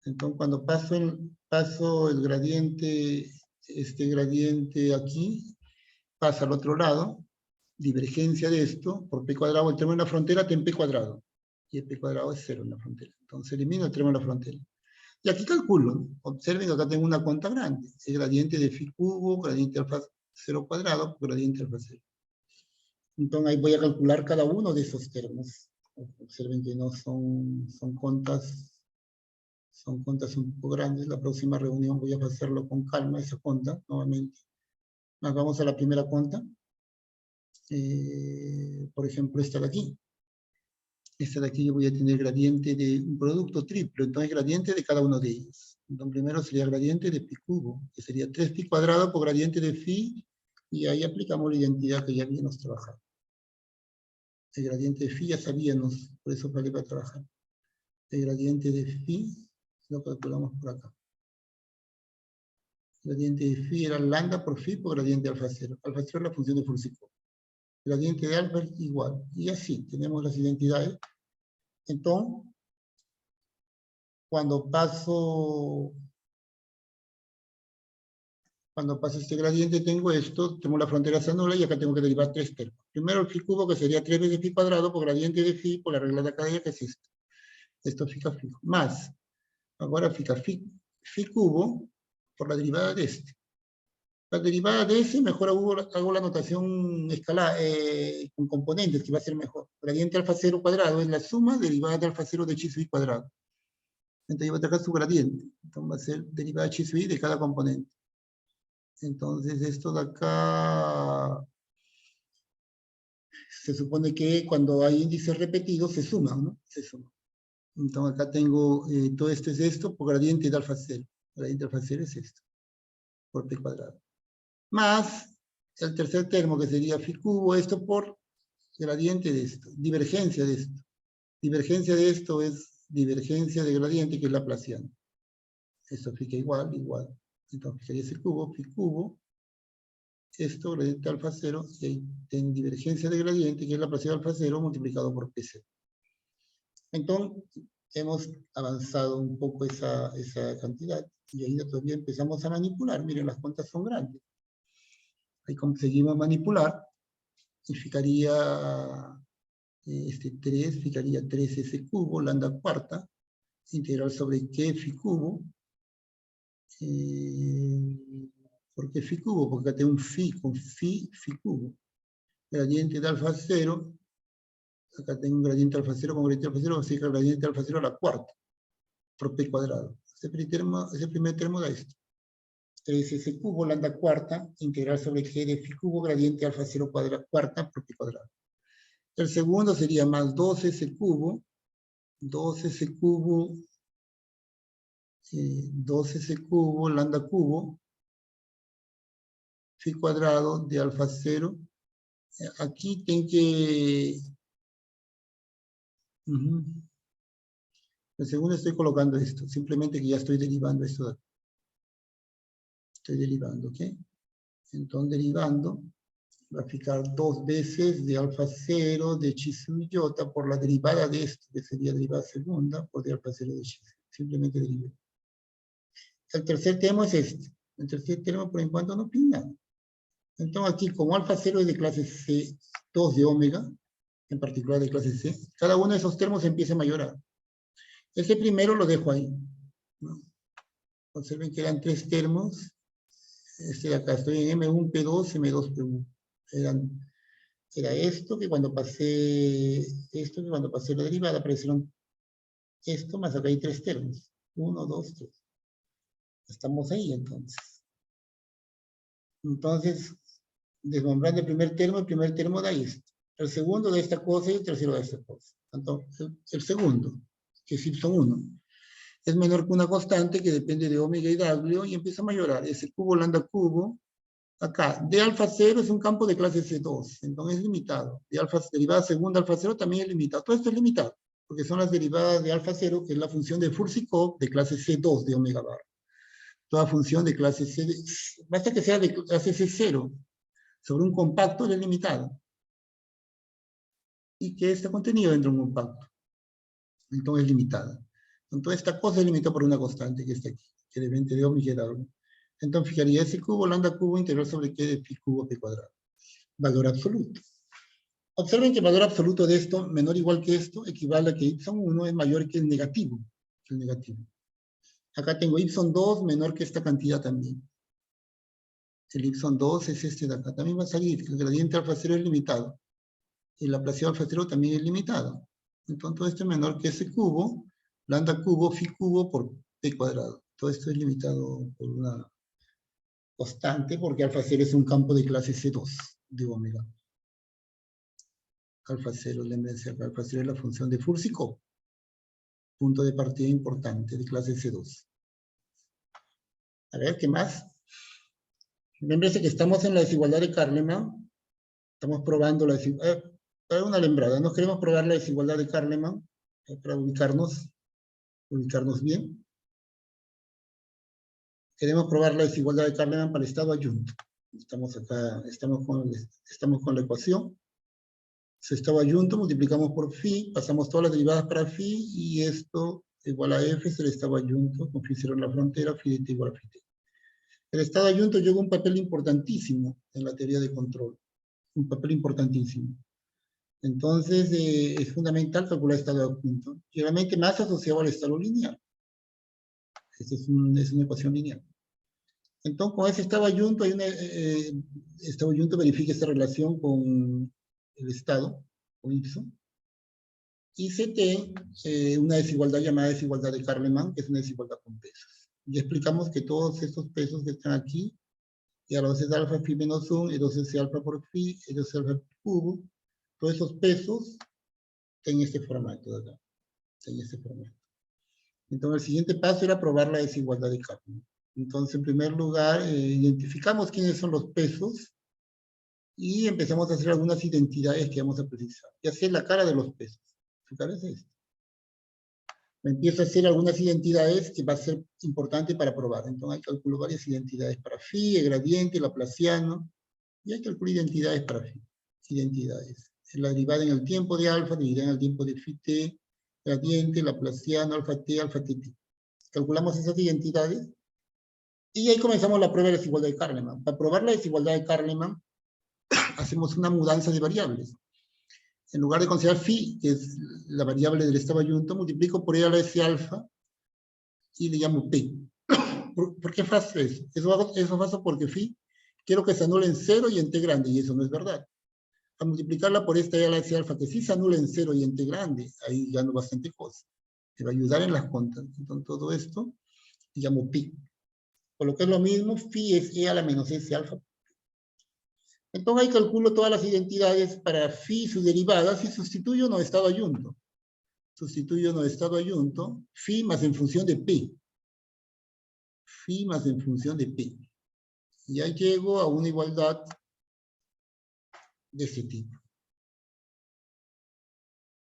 Entonces, cuando paso el gradiente, este gradiente aquí, pasa al otro lado, divergencia de esto, por P cuadrado, el termo en la frontera, ten P cuadrado. Y el P cuadrado es 0 en la frontera. Entonces elimino el termo en la frontera. Y aquí calculo, ¿no? Observen que acá tengo una cuenta grande. El gradiente de phi cubo, gradiente alfa 0 cuadrado, gradiente alfa 0. Entonces ahí voy a calcular cada uno de esos termos. Observen que no son contas un poco grandes. La próxima reunión voy a hacerlo con calma, esa conta, nuevamente. Nos vamos a la primera conta. Por ejemplo, esta de aquí. Esta de aquí yo voy a tener gradiente de un producto triple, entonces gradiente de cada uno de ellos. Entonces primero sería gradiente de pi cubo, que sería 3pi cuadrado por gradiente de phi, y ahí aplicamos la identidad que ya habíamos trabajado. El gradiente de phi ya sabíamos, por eso vale para trabajar. El gradiente de phi lo calculamos por acá. El gradiente de phi era lambda por phi por gradiente de alfa 0. Alfa 0 es la función de Fursikov. Gradiente de alfa es igual. Y así, tenemos las identidades. Entonces, cuando paso este gradiente, tengo esto, tengo la frontera se anula y acá tengo que derivar 3 termos. Primero el phi cubo, que sería 3 veces phi cuadrado por gradiente de phi por la regla de academia, que es esto. Esto fica fijo. Más, ahora fica phi cubo por la derivada de este. La derivada de ese, mejor hago la notación escalar con componentes, que va a ser mejor. Gradiente alfa 0 cuadrado es la suma derivada de alfa 0 de chi sub i cuadrado. Entonces va a tratar su gradiente. Entonces va a ser derivada de chi sub i de cada componente. Entonces esto de acá, se supone que cuando hay índices repetidos se suman, ¿no? Se suman. Entonces acá tengo, todo esto es esto por gradiente de alfa 0. Gradiente de alfa 0 es esto, por pi cuadrado. Más el tercer termo, que sería phi cubo, esto por gradiente de esto, divergencia de esto. Divergencia de esto es divergencia de gradiente, que es laplaciano. Esto fica igual. Entonces ficaría ese cubo, phi cubo, esto, gradiente alfa 0, y ahí en divergencia de gradiente, que es laplaciano alfa 0, multiplicado por P0. Entonces, hemos avanzado un poco esa cantidad, y ahí todavía empezamos a manipular. Miren, las cuentas son grandes. Ahí conseguimos manipular, y ficaría, 3, ficaría 3s cubo, lambda cuarta, integral sobre qué phi cubo. ¿Por qué phi cubo? Porque acá tengo un phi con phi cubo. Gradiente de alfa 0, acá tengo un gradiente alfa 0 con gradiente alfa 0, así que el gradiente alfa 0 a la cuarta, por p cuadrado. Ese primer termo da esto. 3s cubo, lambda cuarta, integral sobre g de phi cubo, gradiente alfa 0 cuarta por p cuadrado. El segundo sería más 2s cubo, 2s cubo, lambda cubo, phi cuadrado de alfa 0. Aquí tengo que... El segundo estoy colocando esto, simplemente que ya estoy derivando esto de aquí. Estoy derivando, ¿ok? Entonces derivando, va a ficar 2 veces de alfa 0 de chi sub iota por la derivada de esto, que sería derivada segunda, por de alfa 0 de chi. Simplemente derivé. El tercer termo es este. El tercer termo, por enquanto, no tiene nada. Entonces aquí, como alfa 0 es de clase C2 de omega, en particular de clase C, cada uno de esos termos empieza a mayorar. Ese primero lo dejo ahí, ¿no? Observen que eran 3 termos. Este de acá, estoy en M1P2, M2P1. Era esto, que cuando pasé la derivada aparecieron esto, más acá hay 3 termos. 1, 2, 3. Estamos ahí entonces. Entonces, desmembrando el primer termo da esto. El segundo de esta cosa y el tercero de esta cosa. Entonces, el segundo, que es Y 1, es menor que una constante que depende de omega y W y empieza a mayorar. Ese cubo lambda cubo, acá, de alfa 0 es un campo de clase C2, entonces es limitado. De alfa, derivada segunda alfa 0 también es limitado. Todo esto es limitado, porque son las derivadas de alfa 0, que es la función de Fursikov de clase C2 de omega bar. Toda función de clase C, basta que sea de clase C0, sobre un compacto es limitado. y que está contenido dentro de un compacto. Entonces es limitada. Entonces esta cosa es limitada por una constante que está aquí, que es de 20 de ohm y que da algo. Entonces fijaría ese cubo, lambda cubo, integral sobre Q de pi cubo p cuadrado. Valor absoluto. Observen que el valor absoluto de esto, menor o igual que esto, equivale a que Ipson 1 es mayor que el negativo. Acá tengo Ipson 2 menor que esta cantidad también. El Ipson 2 es este de acá. También va a salir que el gradiente alfa 0 es limitado. Y el Laplaciano alfa 0 también es limitado. Entonces todo esto es menor que ese cubo, lambda cubo, phi cubo por p cuadrado. Todo esto es limitado por una constante, porque alfa 0 es un campo de clase C2 de omega. Alfa 0, lembrense, alfa 0 es la función de Fursikov. Punto de partida importante de clase C2. A ver, ¿qué más? Lembrense que estamos en la desigualdad de Karleman. Estamos probando la desigualdad. Una lembrada. No queremos probar la desigualdad de Karleman para ubicarnos bien. Queremos probar la desigualdad de Karleman para el estado adjunto. Estamos acá, estamos con la ecuación. Su estado adjunto, multiplicamos por phi, pasamos todas las derivadas para phi, y esto igual a f es el estado adjunto, con phi 0 en la frontera, phi de t igual a phi t. El estado adjunto juega un papel importantísimo en la teoría de control. Un papel importantísimo. Entonces, es fundamental calcular el estado adjunto. Generalmente más asociado al estado lineal. Esta es una ecuación lineal. Entonces, con ese estado adjunto, estado adjunto verifica esta relación con el estado, con Ipson. Y CT, una desigualdad llamada desigualdad de Karleman, que es una desigualdad con pesos. Y explicamos que todos estos pesos que están aquí, y a la vez es alfa phi menos 1, y 2s alfa por phi, y 2 alfa cubo, todos esos pesos en este formato de acá. En este formato. Entonces, el siguiente paso era probar la desigualdad de Karleman. Entonces, en primer lugar, identificamos quiénes son los pesos y empezamos a hacer algunas identidades que vamos a precisar. Y hacer la cara de los pesos. ¿Su cara es esto? Me empiezo a hacer algunas identidades que va a ser importante para probar. Entonces, calculo varias identidades para phi, el gradiente, laplaciano, y hay que calcular identidades para phi. Identidades. La derivada en el tiempo de alfa, dividida en el tiempo de phi t, gradiente, laplaciano, alfa t, t. Calculamos esas identidades y ahí comenzamos la prueba de desigualdad de Karleman. Para probar la desigualdad de Karleman, hacemos una mudanza de variables. En lugar de considerar phi, que es la variable del estado adjunto, multiplico por ella la S alfa y le llamo p. ¿Por qué faço eso? Eso faço porque phi quiero que se anule en 0 y en t grande, y eso no es verdad. Al multiplicarla por esta ya la S alfa, que sí se anula en 0 y en t grande, ahí gano bastante cosa. Me va a ayudar en las contas. Entonces todo esto le llamo pi. Por lo que es lo mismo, phi es e a la menos s alfa. Entonces ahí calculo todas las identidades para phi y sus derivadas y sustituyo no estado adjunto. Sustituyo no estado adjunto, phi más en función de p. Phi más en función de p. Y ahí llego a una igualdad de este tipo.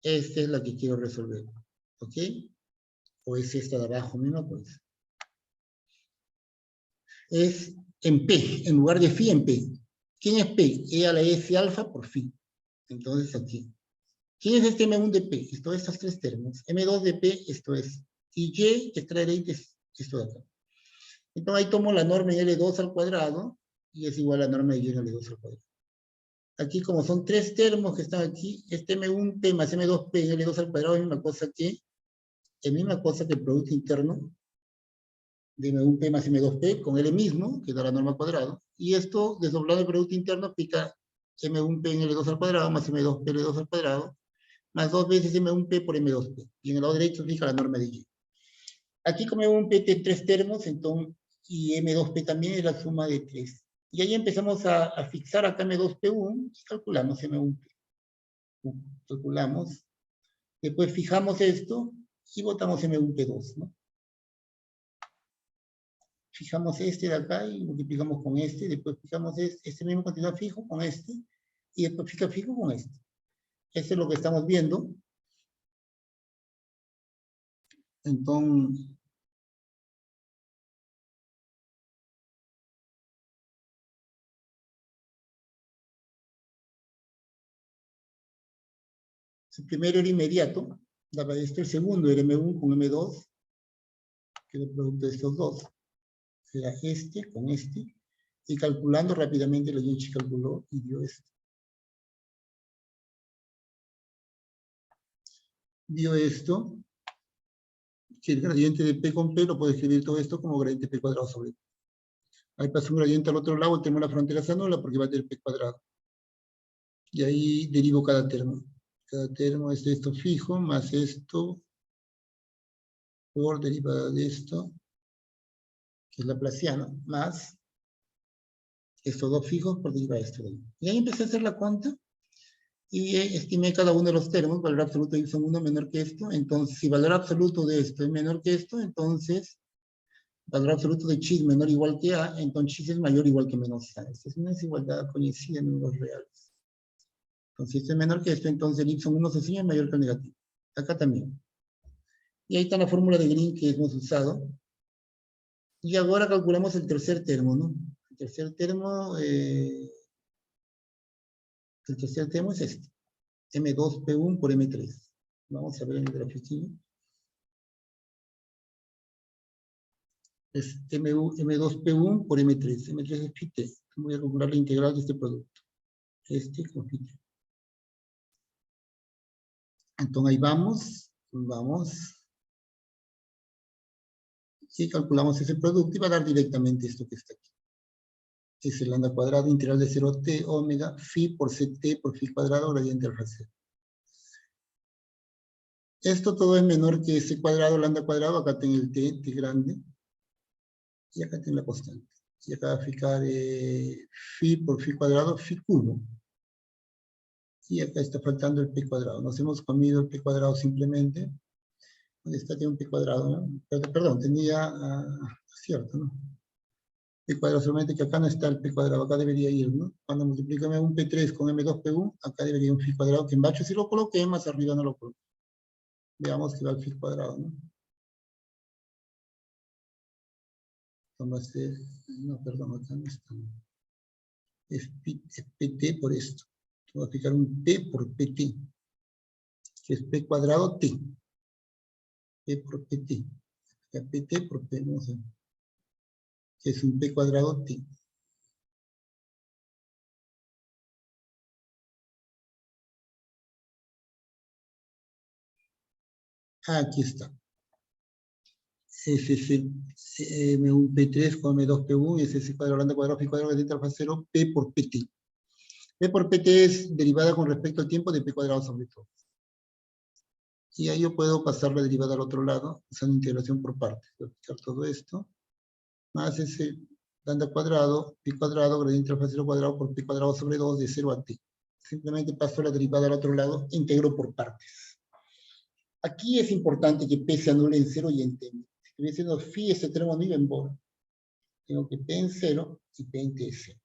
Esta es la que quiero resolver. ¿Ok? O es esta de abajo mismo, pues. Es en p, en lugar de phi en p. ¿Quién es p? E a la s alfa por phi. Entonces aquí. ¿Quién es este M1 de P? Esto es estos tres términos. M2 de P, esto es. Y Y, que extraeré esto de acá. Entonces ahí tomo la norma en L2 al cuadrado, y es igual a la norma de Y en L2 al cuadrado. Aquí, como son tres termos que están aquí, este M1P más M2P en L2 al cuadrado es la misma cosa que el producto interno de M1P más M2P con L mismo, que da la norma al cuadrado. Y esto, desdoblado el producto interno, pica M1P en L2 al cuadrado más M2P L2 al cuadrado, más 2 veces M1P por M2P. Y en el lado derecho fija la norma de Y. Aquí como M1P tiene tres termos, entonces, y M2P también es la suma de 3. Y ahí empezamos a fixar acá M2P1 y calculamos M1P. Calculamos. Después fijamos esto y botamos M1P2, ¿no? Fijamos este de acá y multiplicamos con este. Después fijamos este mismo continúa fijo con este. Y después fija fijo con este. Eso es lo que estamos viendo. Entonces, El primero era inmediato, daba esto. El segundo era M1 con M2, que era el producto de estos dos. Era este con este. Y calculando rápidamente, la Yunchi calculó y dio esto. Dio esto, que el gradiente de P con P lo puedo escribir todo esto como gradiente P cuadrado sobre P. Ahí pasa un gradiente al otro lado, tenemos la frontera se anula porque va a tener P cuadrado. Y ahí derivo cada termo. Cada termo es esto fijo, más esto, por derivada de esto, que es laplaciano, más estos dos fijos por derivada de esto. Y ahí empecé a hacer la cuenta, y estimé cada uno de los termos, valor absoluto de y 1 menor que esto. Entonces, si valor absoluto de esto es menor que esto, entonces valor absoluto de chi es menor o igual que A, entonces chi es mayor o igual que menos A. Esta es una desigualdad conocida en números reales. Entonces, si esto es menor que esto, entonces el y1 se sigue mayor que el negativo. Acá también. Y ahí está la fórmula de Green que hemos usado. Y ahora calculamos el tercer termo, ¿no? El tercer termo es este. M2P1 por M3. Vamos a ver en el grafiquillo. Es M2P1 por M3. M3 es phi t. Voy a calcular la integral de este producto. Este con phi t. Entonces ahí vamos. Y calculamos ese producto y va a dar directamente esto que está aquí. Es el lambda cuadrado integral de 0t omega phi por ct por phi cuadrado gradiente alfa 0. Esto todo es menor que ese cuadrado, lambda cuadrado. Acá tengo el t grande. Y acá tengo la constante. Y acá va a fijar phi por phi cuadrado, phi cubo. Y acá está faltando el p cuadrado. Nos hemos comido el p cuadrado simplemente. ¿Dónde está? Tiene un p cuadrado, ¿no? Perdón, tenía... cierto, ¿no? P cuadrado, solamente que acá no está el p cuadrado. Acá debería ir, ¿no? Cuando multiplicamos un p3 con m2p1, acá debería un phi cuadrado, que en bacho si lo coloqué, más arriba no lo coloqué. Veamos que va el phi cuadrado, ¿no? Vamos a hacer... No, perdón, acá no está. Es pt por esto. Voy a fijar un p por pt, que es p cuadrado t. P por pt. Pt por p, vamos a ver. Que es un p cuadrado t. Aquí está. Ese es el M1 P3 con M2 P1, ese es el cuadrado lambda cuadrado phi cuadrado de alfa 0, P por PT. P por PT es derivada con respecto al tiempo de P cuadrado sobre todo. Y ahí yo puedo pasar la derivada al otro lado, usando integración por partes. Voy a quitar todo esto, más ese lambda cuadrado, pi cuadrado, gradiente alfa 0 cuadrado por pi cuadrado sobre 2 de 0 a t. Simplemente paso la derivada al otro lado, integro por partes. Aquí es importante que P se anule en 0 y en t. Si estoy diciendo phi, este termo no iba en bola. Tengo que P en 0 y P en T es 0.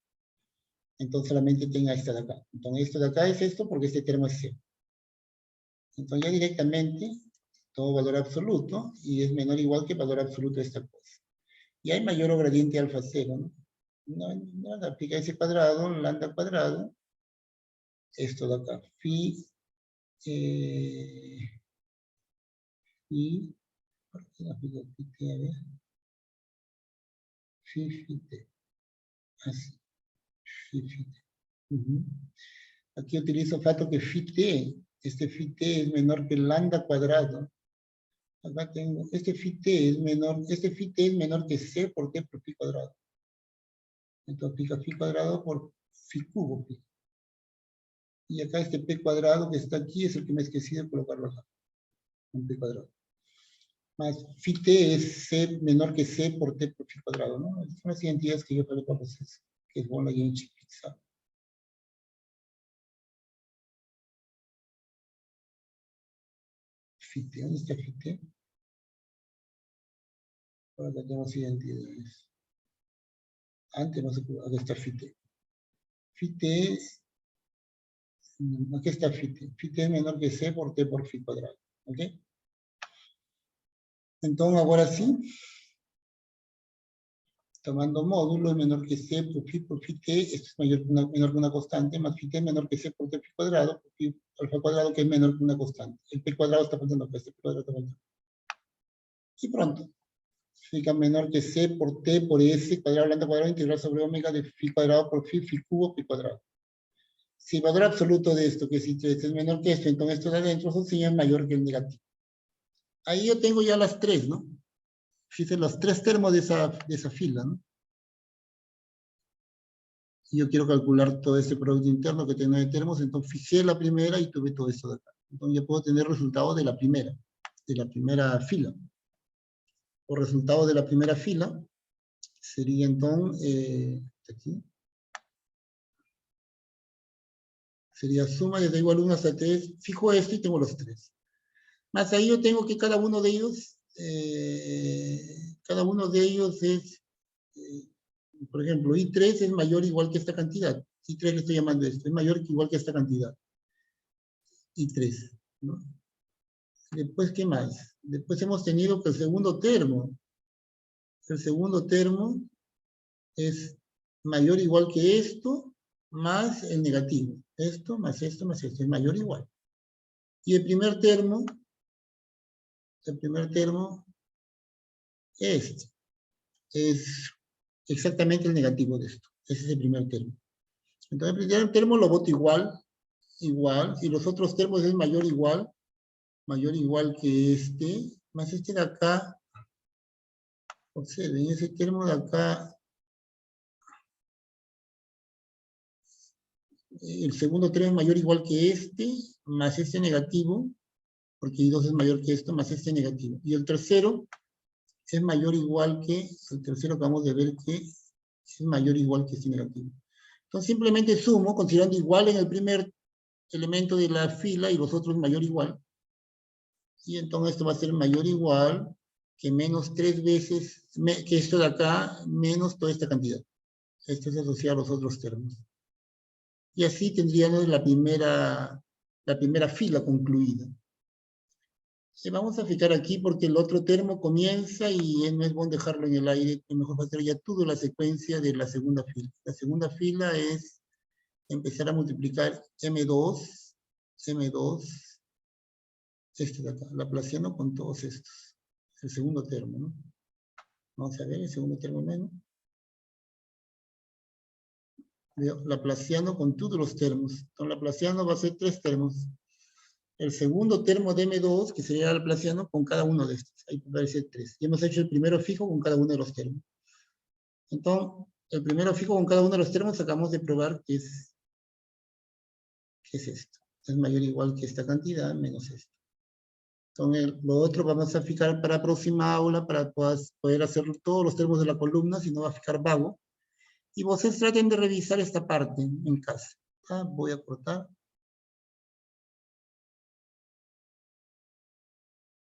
Entonces solamente tenga esta de acá. Entonces esto de acá es esto porque este termo es 0. Entonces ya directamente todo valor absoluto y es menor o igual que valor absoluto de esta cosa. Y hay mayor o gradiente alfa 0, ¿no? No, aplica ese cuadrado, lambda cuadrado, esto de acá, phi, ¿por qué no aplica phi t? A ver, phi t, así, phi t. Aquí utilizo fato que phi t, este phi t es menor que lambda cuadrado. Acá tengo, este phi t es menor que c por t por phi cuadrado. Entonces pica phi cuadrado por phi cubo. Y acá este p cuadrado que está aquí es el que me esqueci de colocarlo acá. Un p cuadrado. Más phi t es c menor que c por t por phi cuadrado, ¿no? Son las identidades que yo falé para ustedes, que es bueno y en pizza. Phi t, ¿dónde está phi t? Ahora acá tenemos identidades. Antes no se pudo, acá está phi t. Phi t es, aquí está phi t. Phi t es menor que c por t por phi cuadrado, ¿ok? Entonces ahora sí, tomando módulo es menor que c por phi t, esto es menor que una constante, más phi t menor que c por t phi cuadrado, por phi alfa cuadrado, que es menor que una constante. El p cuadrado está faltando acá, este p cuadrado está faltando. Y pronto, significa menor que c por t por s cuadrado lambda cuadrado integral sobre omega de phi cuadrado por phi cubo pi cuadrado. Si el valor absoluto de esto, que si es menor que esto, entonces esto de adentro es mayor que el negativo. Ahí yo tengo ya las tres, ¿no? Fíjense los tres termos de esa fila, ¿no? Y yo quiero calcular todo ese producto interno que tiene 9 termos, entonces fijé la primera y tuve todo esto de acá. Entonces ya puedo tener resultados de la primera fila. Por resultado de la primera fila, sería entonces, aquí, sería suma desde igual 1 hasta 3, fijo esto y tengo los 3. Más ahí yo tengo que cada uno de ellos es, por ejemplo, I3 es mayor o igual que esta cantidad. I3 le estoy llamando esto, es mayor o igual que esta cantidad. I3, ¿no? Después, ¿qué más? Después hemos tenido que el segundo termo es mayor o igual que esto, más el negativo. Esto, más esto, más esto, es mayor o igual. Y el primer termo, este, es exactamente el negativo de esto. Ese es el primer termo. Entonces, el primer termo lo boto igual, y los otros termos es mayor o igual que este, más este de acá. Observen, ese termo de acá, el segundo termo es mayor o igual que este, más este negativo, porque I2 es mayor que esto, más este negativo. Y el tercero es mayor o igual que, el tercero acabamos de ver que es mayor o igual que este negativo. Entonces simplemente sumo, considerando igual en el primer elemento de la fila y los otros mayor o igual. Y entonces esto va a ser mayor o igual que menos 3 veces, que esto de acá, menos toda esta cantidad. Esto es asociado a los otros termos. Y así tendríamos la primera fila concluida. Y vamos a fijar aquí porque el otro termo comienza y no es bueno dejarlo en el aire, que mejor va a ser ya toda la secuencia de la segunda fila. La segunda fila es empezar a multiplicar M2, este de acá, laplaciano con todos estos. Es el segundo termo, ¿no? Vamos a ver el segundo termo menos. Laplaciano con todos los termos. Entonces, laplaciano va a ser 3 termos. El segundo termo de M2, que sería el laplaciano, con cada uno de estos. Ahí puede ser 3. Y hemos hecho el primero fijo con cada uno de los termos. Entonces, el primero fijo con cada uno de los termos, acabamos de probar que es esto. Es mayor o igual que esta cantidad menos esto. Entonces, lo otro vamos a fijar para la próxima aula, para poder hacer todos los termos de la columna, si no va a fijar vago. Y ustedes traten de revisar esta parte en casa. Voy a cortar.